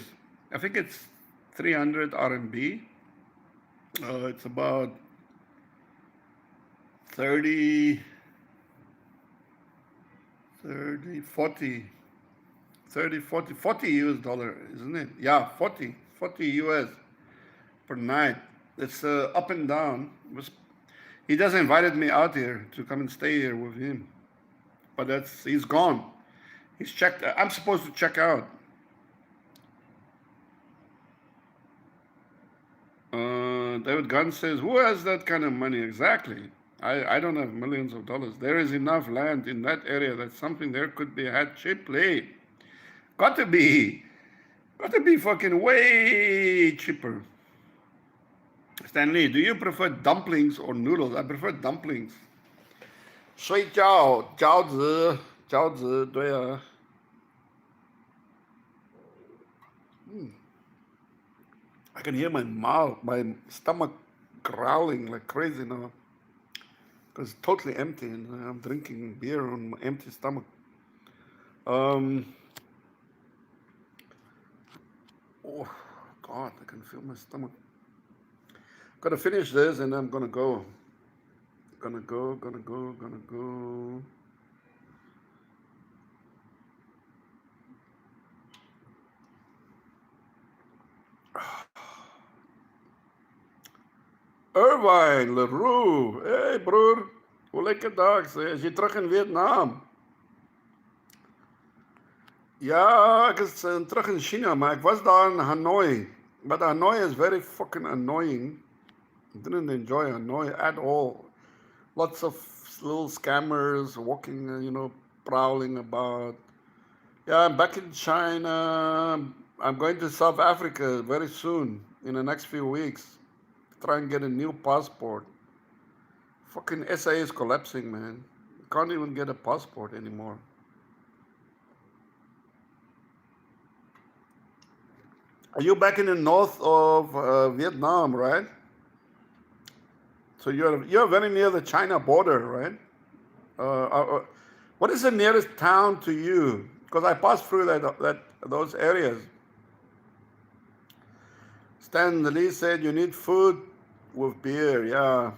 I think it's 300 RMB. It's about 30, 30, 40, 30, 40, 40 US dollar, isn't it? Yeah, 40 US per night. It's up and down. He just invited me out here to come and stay here with him, but he's gone. He's checked. I'm supposed to check out. David Gunn says, "Who has that kind of money exactly? I don't have millions of dollars. There is enough land in that area that something there could be had cheaply. Got to be, got to be fucking way cheaper." Stanley, do you prefer dumplings or noodles? I prefer dumplings. 睡觉，饺子，饺子，对啊。I can hear my stomach growling like crazy now. Because it's totally empty and I'm drinking beer on my empty stomach. Oh, God, I can feel my stomach. Gotta finish this and I'm gonna go. Gonna go. Irvine, LaRue. Hey, broer. Hoe lekker dag, sê. Is jy terug in Vietnam? Ja, ek is terug in China, maar ek was daar in Hanoi. But Hanoi is very fucking annoying. Didn't enjoy Hanoi at all. Lots of little scammers walking, prowling about. Yeah, I'm back in China. I'm going to South Africa very soon, in the next few weeks. Try and get a new passport. Fucking SA is collapsing, man. Can't even get a passport anymore. Are you back in the north of Vietnam, right? So you're very near the China border, right? What is the nearest town to you? Because I passed through those areas. Stan Lee said you need food with beer. Yeah,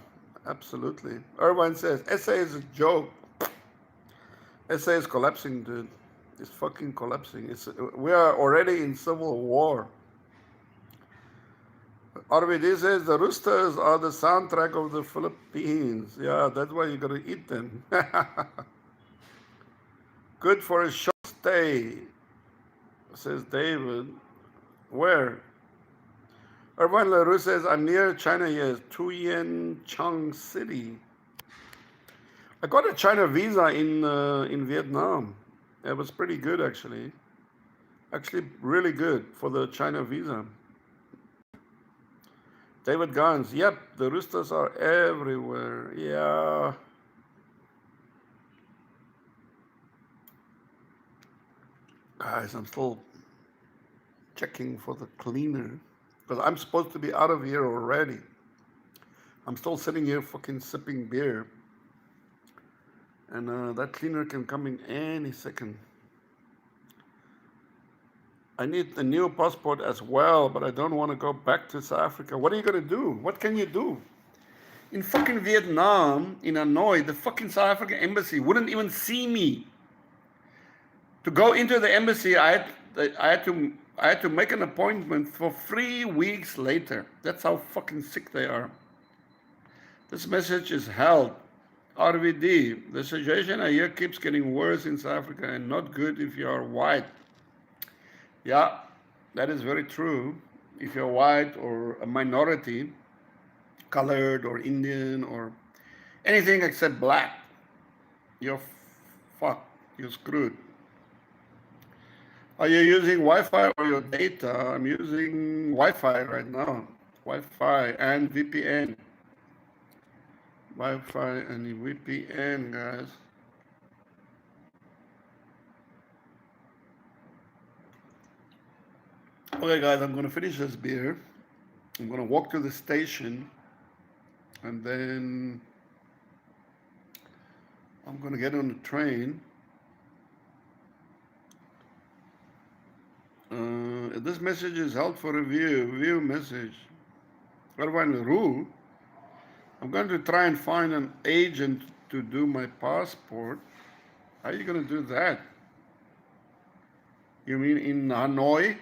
absolutely. Irvine says SA is a joke. SA is collapsing, dude. It's fucking collapsing. We are already in civil war. RVD says the roosters are the soundtrack of the Philippines. Yeah, that's why you gotta eat them. Good for a short stay, says David. Where? Irvine LaRue says, I'm near China, yes, Tuyen Chang City. I got a China visa in Vietnam. It was pretty good, actually. Actually, really good for the China visa. David Gans, yep, the roosters are everywhere. Yeah. Guys, I'm still checking for the cleaner because I'm supposed to be out of here already. I'm still sitting here fucking sipping beer. And that cleaner can come in any second. I need a new passport as well, but I don't want to go back to South Africa. What are you going to do? What can you do? In fucking Vietnam, in Hanoi, the fucking South African embassy wouldn't even see me. To go into the embassy, I had to make an appointment for 3 weeks later. That's how fucking sick they are. This message is held. RVD, the situation I hear keeps getting worse in South Africa and not good if you are white. Yeah, that is very true. If you're white or a minority, colored or Indian or anything except black, you're fucked. You're screwed. Are you using Wi-Fi or your data? I'm using Wi-Fi right now. Wi-Fi and VPN. Wi-Fi and VPN, guys. Okay, guys, I'm gonna finish this beer. I'm gonna walk to the station, and then I'm gonna get on the train. This message is held for review. View message. Erwan Roo. I'm going to try and find an agent to do my passport. How are you going to do that? You mean in Hanoi?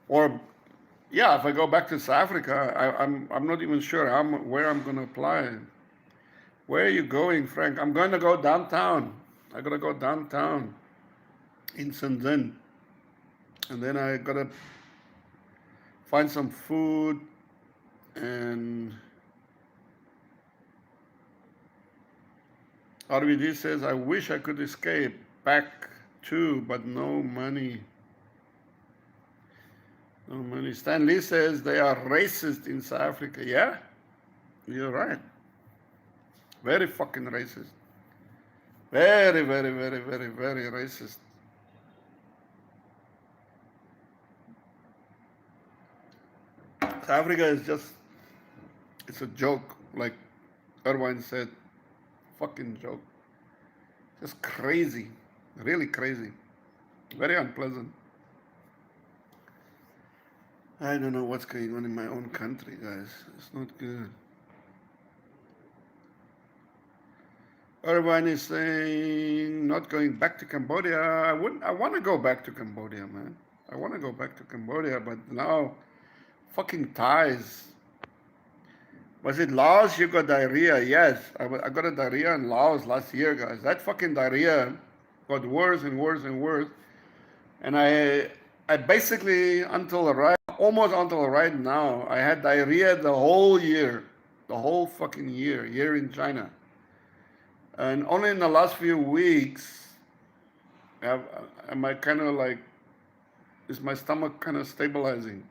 Or, yeah, if I go back to South Africa, I'm not even sure where I'm going to apply. Where are you going, Frank? I'm going to go downtown. I got to go downtown in Shenzhen. And then I got to find some food and RVD says, I wish I could escape back too, but no money. No money. Stan Lee says they are racist in South Africa. Yeah, you're right. Very fucking racist. Very, very, very, very, very racist. South Africa is just, it's a joke, like Irvine said. Fucking joke. Just crazy. Really crazy. Very unpleasant. I don't know what's going on in my own country, guys. It's not good. Irvine is saying not going back to Cambodia. I want to go back to Cambodia, man. I want to go back to Cambodia, but now fucking Thais. Was it Laos you got diarrhea? Yes, I got a diarrhea in Laos last year, guys. That fucking diarrhea got worse and worse and worse. And I basically, almost until right now, I had diarrhea the whole year. The whole fucking year in China. And only in the last few weeks, am I kind of like, is my stomach kind of stabilizing?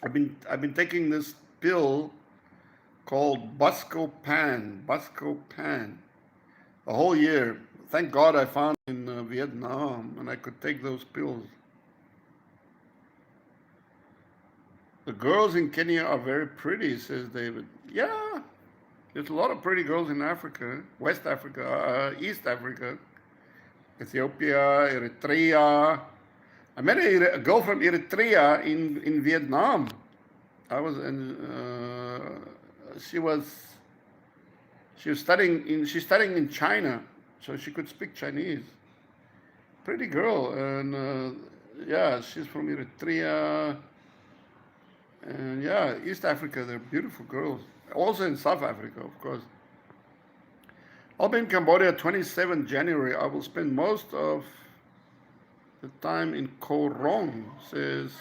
I've been taking this pill called Buscopan, a whole year. Thank God I found it in Vietnam, and I could take those pills. The girls in Kenya are very pretty, says David. Yeah, there's a lot of pretty girls in Africa, West Africa, East Africa, Ethiopia, Eritrea. I met a girl from Eritrea in Vietnam. I was in, she's studying in China, so she could speak Chinese. Pretty girl, and yeah, she's from Eritrea, and yeah, East Africa. They're beautiful girls. Also in South Africa, of course. I'll be in Cambodia 27 January. I will spend most of the time in Koh Rong, says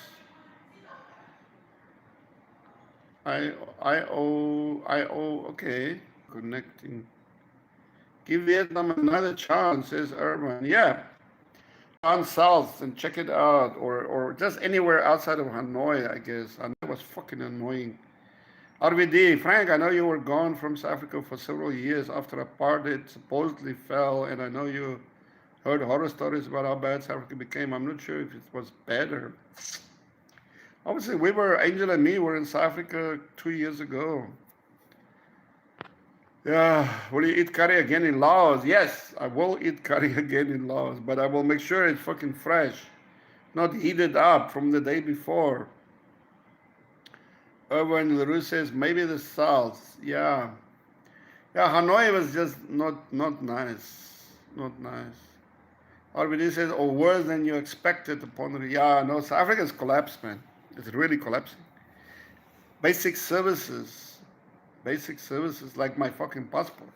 okay, connecting. Give Vietnam another chance, says Urban. Yeah, down south and check it out, or just anywhere outside of Hanoi, I guess. Hanoi was fucking annoying. RVD, Frank, I know you were gone from South Africa for several years after apartheid supposedly fell, and I know you heard horror stories about how bad South Africa became. I'm not sure if it was better. Obviously, Angel and me were in South Africa 2 years ago. Yeah, will you eat curry again in Laos? Yes, I will eat curry again in Laos, but I will make sure it's fucking fresh, not heated up from the day before. Irvine LaRue says maybe the south. Yeah. Yeah, Hanoi was just not nice. Not nice. RBD says, or worse than you expected upon the. Yeah, no, South Africa's collapsed, man. It's really collapsing. Basic services like my fucking passport.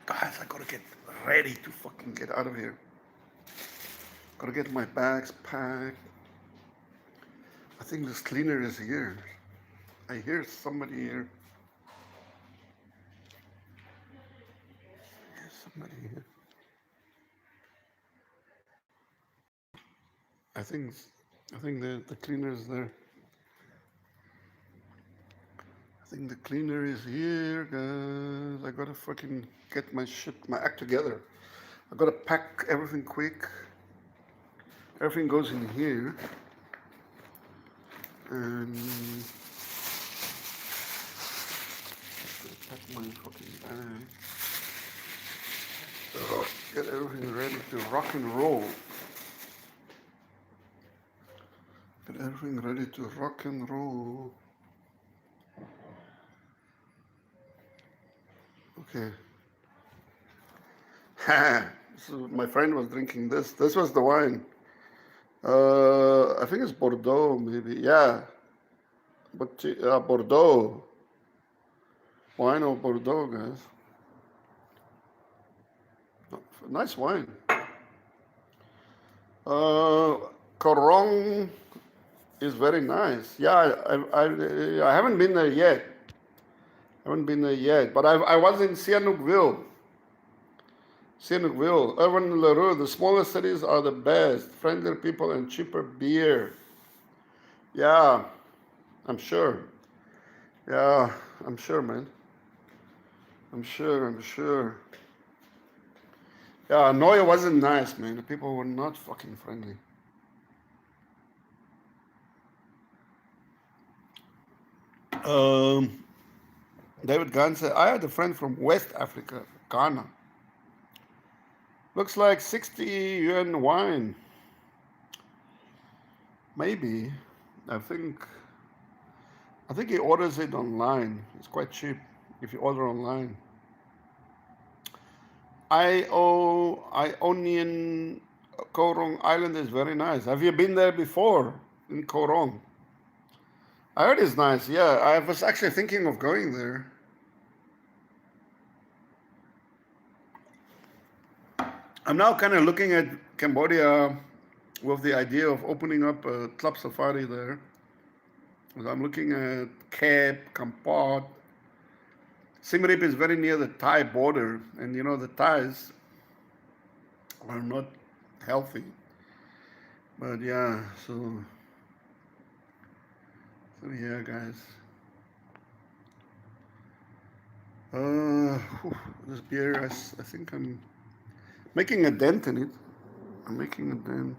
Guys, I gotta get ready to fucking get out of here. Gotta get my bags packed. I think this cleaner is here. I hear somebody here. There's somebody here. I think the cleaner is there. I think the cleaner is here, guys. I gotta fucking get my act together. I gotta pack everything quick. Everything goes in here. And pack my fucking bag. So get everything ready to rock and roll. Get everything ready to rock and roll. Okay. So my friend was drinking this. This was the wine. I think it's Bordeaux, maybe. Yeah, but Bordeaux. Wine of Bordeaux, guys. Nice wine. Corong is very nice. Yeah, I haven't been there yet. But I was in Sihanoukville. Urban Leroux. The smaller cities are the best. Friendlier people and cheaper beer. Yeah, I'm sure. Yeah, I'm sure, man. I'm sure. Yeah, Hanoi wasn't nice, man. The people were not fucking friendly. Um, David Gunn said, I had a friend from West Africa, Ghana. Looks like 60 yuan wine. Maybe. I think he orders it online. It's quite cheap if you order online. Ionian Korong Island is very nice. Have you been there before in Korong? I heard it's nice. Yeah, I was actually thinking of going there. I'm now kind of looking at Cambodia with the idea of opening up a club safari there. I'm looking at Camb, Kampot. Siem Reap is very near the Thai border, and you know the Thais are not healthy. But yeah, so yeah, guys. This beer, I think I'm making a dent in it. I'm making a dent.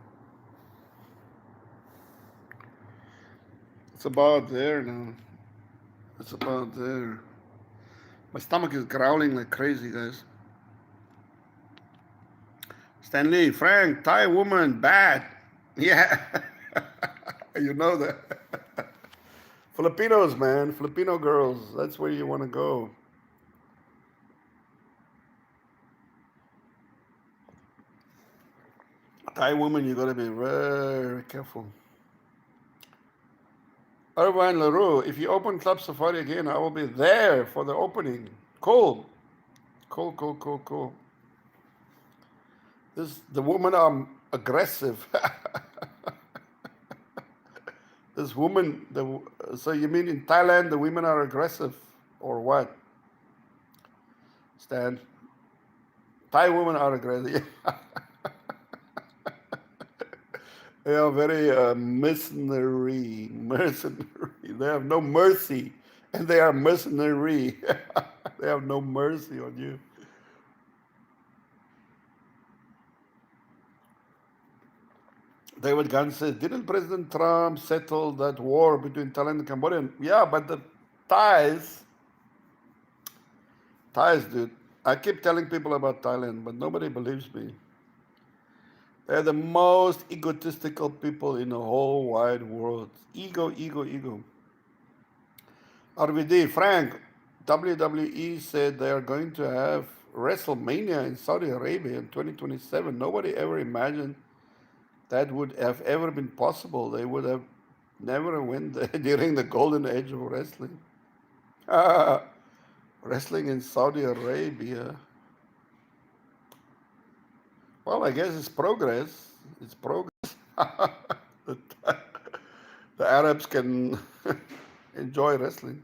It's about there now. It's about there. My stomach is growling like crazy, guys. Stanley, Frank, Thai woman, bad. Yeah. You know that. Filipinos, man. Filipino girls. That's where you want to go. Thai woman, you gotta be very careful. Irvine LaRue, if you open Club Safari again, I will be there for the opening. Cool. Cool. The women are aggressive. This woman, so you mean in Thailand the women are aggressive or what? Stan, Thai women are aggressive. They are very mercenary. They have no mercy, and they are mercenary. They have no mercy on you. David Gunn says, didn't President Trump settle that war between Thailand and Cambodia? Yeah, but the Thais, dude. I keep telling people about Thailand, but nobody believes me. They're the most egotistical people in the whole wide world. Ego. RVD, Frank, WWE said they are going to have WrestleMania in Saudi Arabia in 2027. Nobody ever imagined that would have ever been possible. They would have never went there during the golden age of wrestling. Wrestling in Saudi Arabia. Well, I guess it's progress. It's progress. the, the Arabs can enjoy wrestling.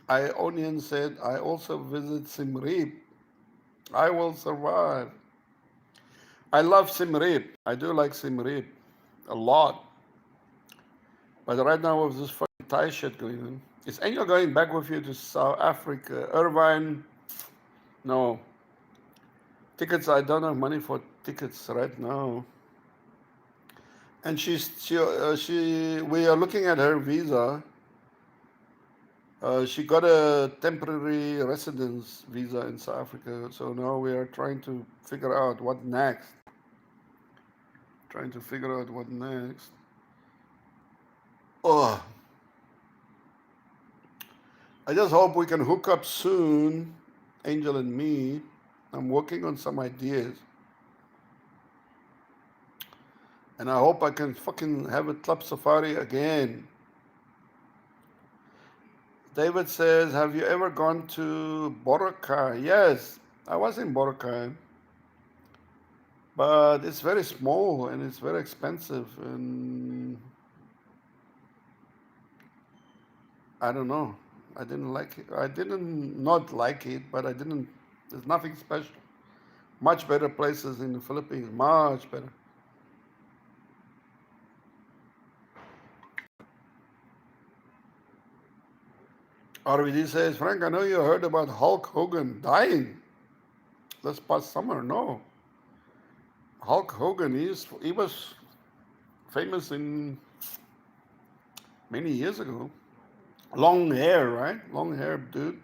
Onion said, I also visit Siem Reap. I will survive. I love Siem Reap. I do like Siem Reap a lot. But right now with this fucking Thai shit going on. Is Angel going back with you to South Africa? Irvine, No. Tickets, I don't have money for tickets right now. And we are looking at her visa. She got a temporary residence visa in South Africa, so now we are trying to figure out what next. Trying to figure out what next. Oh, I just hope we can hook up soon, Angel and me. I'm working on some ideas. And I hope I can fucking have a club safari again. David says, have you ever gone to Boracay? Yes, I was in Boracay. But it's very small and it's very expensive. And I don't know. I didn't like it. I didn't not like it, but I didn't. There's nothing special. Much better places in the Philippines. Much better. RVD says, Frank, I know you heard about Hulk Hogan dying this past summer. No. Hulk Hogan, he was famous in many years ago. Long hair, right? Long hair dude.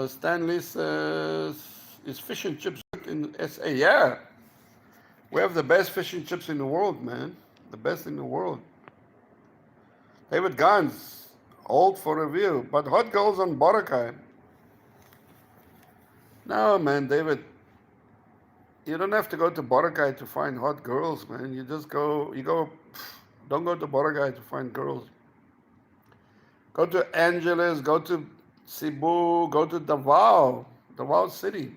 Stanley says, is fish and chips good in SA? Yeah. We have the best fish and chips in the world, man. The best in the world. David Gans, hold for review. But hot girls on Boracay. No, man, David. You don't have to go to Boracay to find hot girls, man. You just go, don't go to Boracay to find girls. Go to Angeles, go to Cebu, go to Davao City.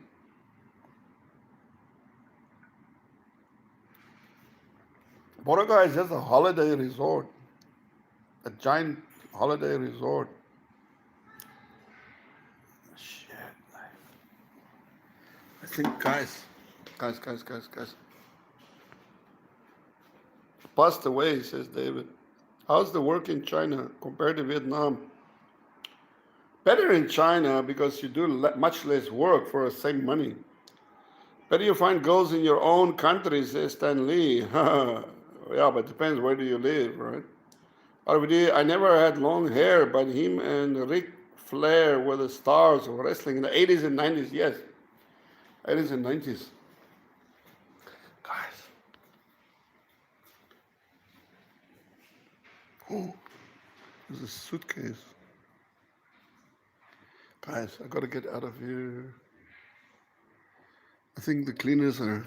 Boracay is just a holiday resort, a giant holiday resort. Shit. I think, guys. Passed away, says David. How's the work in China compared to Vietnam? Better in China because you do much less work for the same money. Better you find girls in your own country, says Stan Lee. Yeah, but it depends where do you live, right? RVD, I never had long hair, but him and Ric Flair were the stars of wrestling in the 80s and 90s, yes. 80s and 90s. Guys. Oh, there's a suitcase. Guys, I gotta get out of here. I think the cleaners are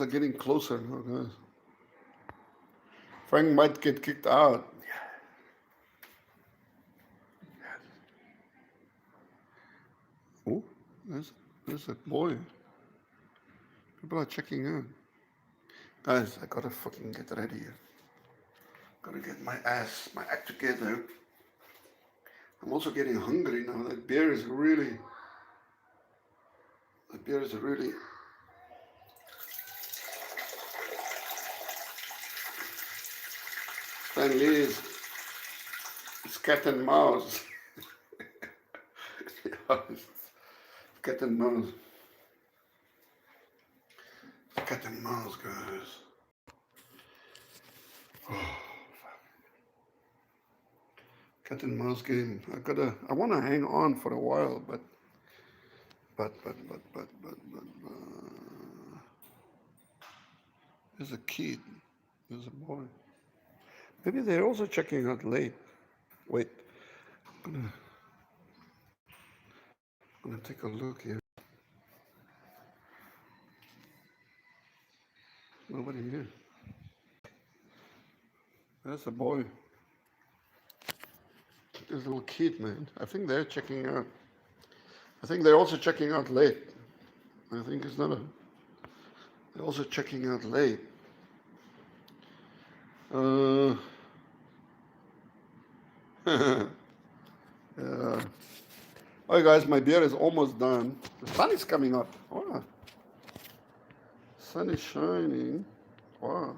getting closer. Oh, guys. Frank might get kicked out. Oh, there's a boy. People are checking in. Guys, I gotta fucking get ready. Gotta get my act together. I'm also getting hungry now. That beer is really. Stan Lee's. It's cat and mouse. Cat and mouse. Cat and mouse, guys. Oh, cat and mouse game. I wanna hang on for a while, but there's a kid. There's a boy. Maybe they're also checking out late. Wait. I'm gonna take a look here. Nobody here. There's a boy. There's a little kid, man. I think they're checking out. I think they're also checking out late. I think it's not a. They're also checking out late. Yeah. Alright, guys, my beer is almost done. The sun is coming up. Wow. Sun is shining. Wow.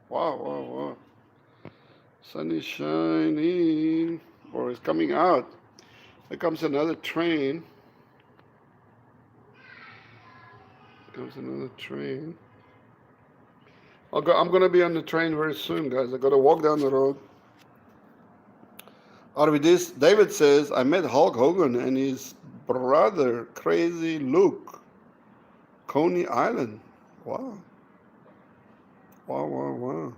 Wow. Sun is shining. Or it's coming out. Here comes another train. Here comes another train. I'm gonna be on the train very soon, guys. I gotta walk down the road. RVD David says, I met Hulk Hogan and his brother, Crazy Luke, Coney Island. Wow. Wow, wow, wow.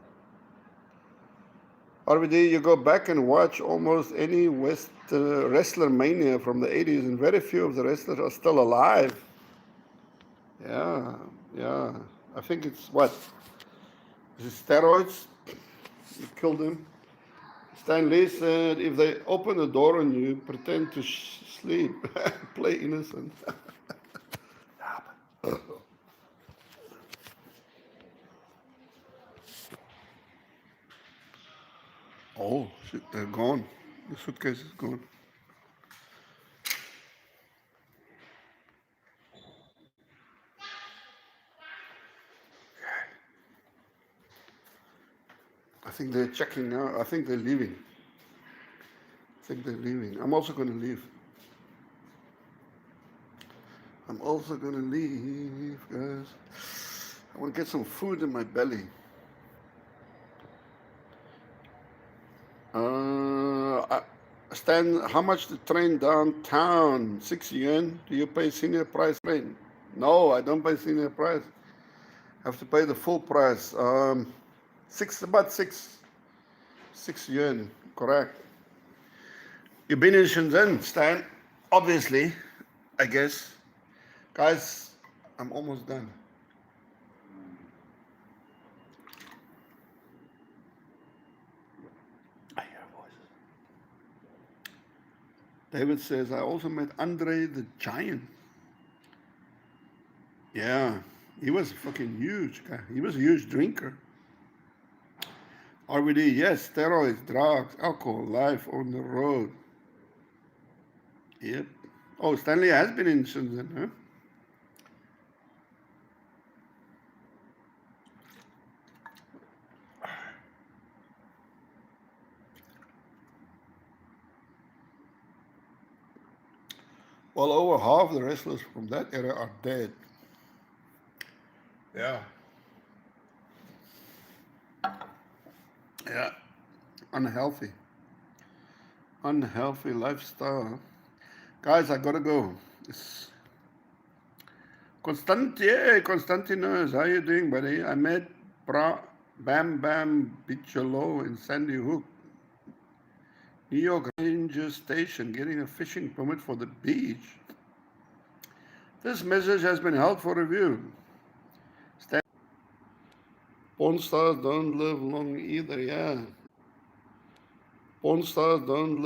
RVD, you go back and watch almost any wrestler mania from the 80s, and very few of the wrestlers are still alive. Yeah, yeah. I think it's what? Is it steroids? It killed him. Stan Lee said, if they open the door on you, pretend to sleep, play innocent. Oh, shit, they're gone. The suitcase is gone. I think they're checking now. I think they're leaving. I'm also going to leave. I'm also going to leave, guys. I want to get some food in my belly. Stan, how much the train downtown? 6 yuan. Do you pay senior price train? No, I don't pay senior price. I have to pay the full price. About 6 yuan, correct. You've been in Shenzhen, Stan? Obviously, I guess. Guys, I'm almost done. I hear voices. David says, I also met Andre the Giant. Yeah, he was fucking huge guy. He was a huge drinker. RVD, yes, steroids, drugs, alcohol, life on the road. Yep. Oh, Stanley has been in Shenzhen, huh? Well, over half the wrestlers from that era are dead. Yeah. Yeah. Unhealthy. Unhealthy lifestyle. Guys, I gotta go. It's Constantinos, how you doing, buddy? I met Bam Bam Bicholo in Sandy Hook, New York Ranger Station, getting a fishing permit for the beach. This message has been held for review. Porn stars don't live long either, yeah. Porn stars don't live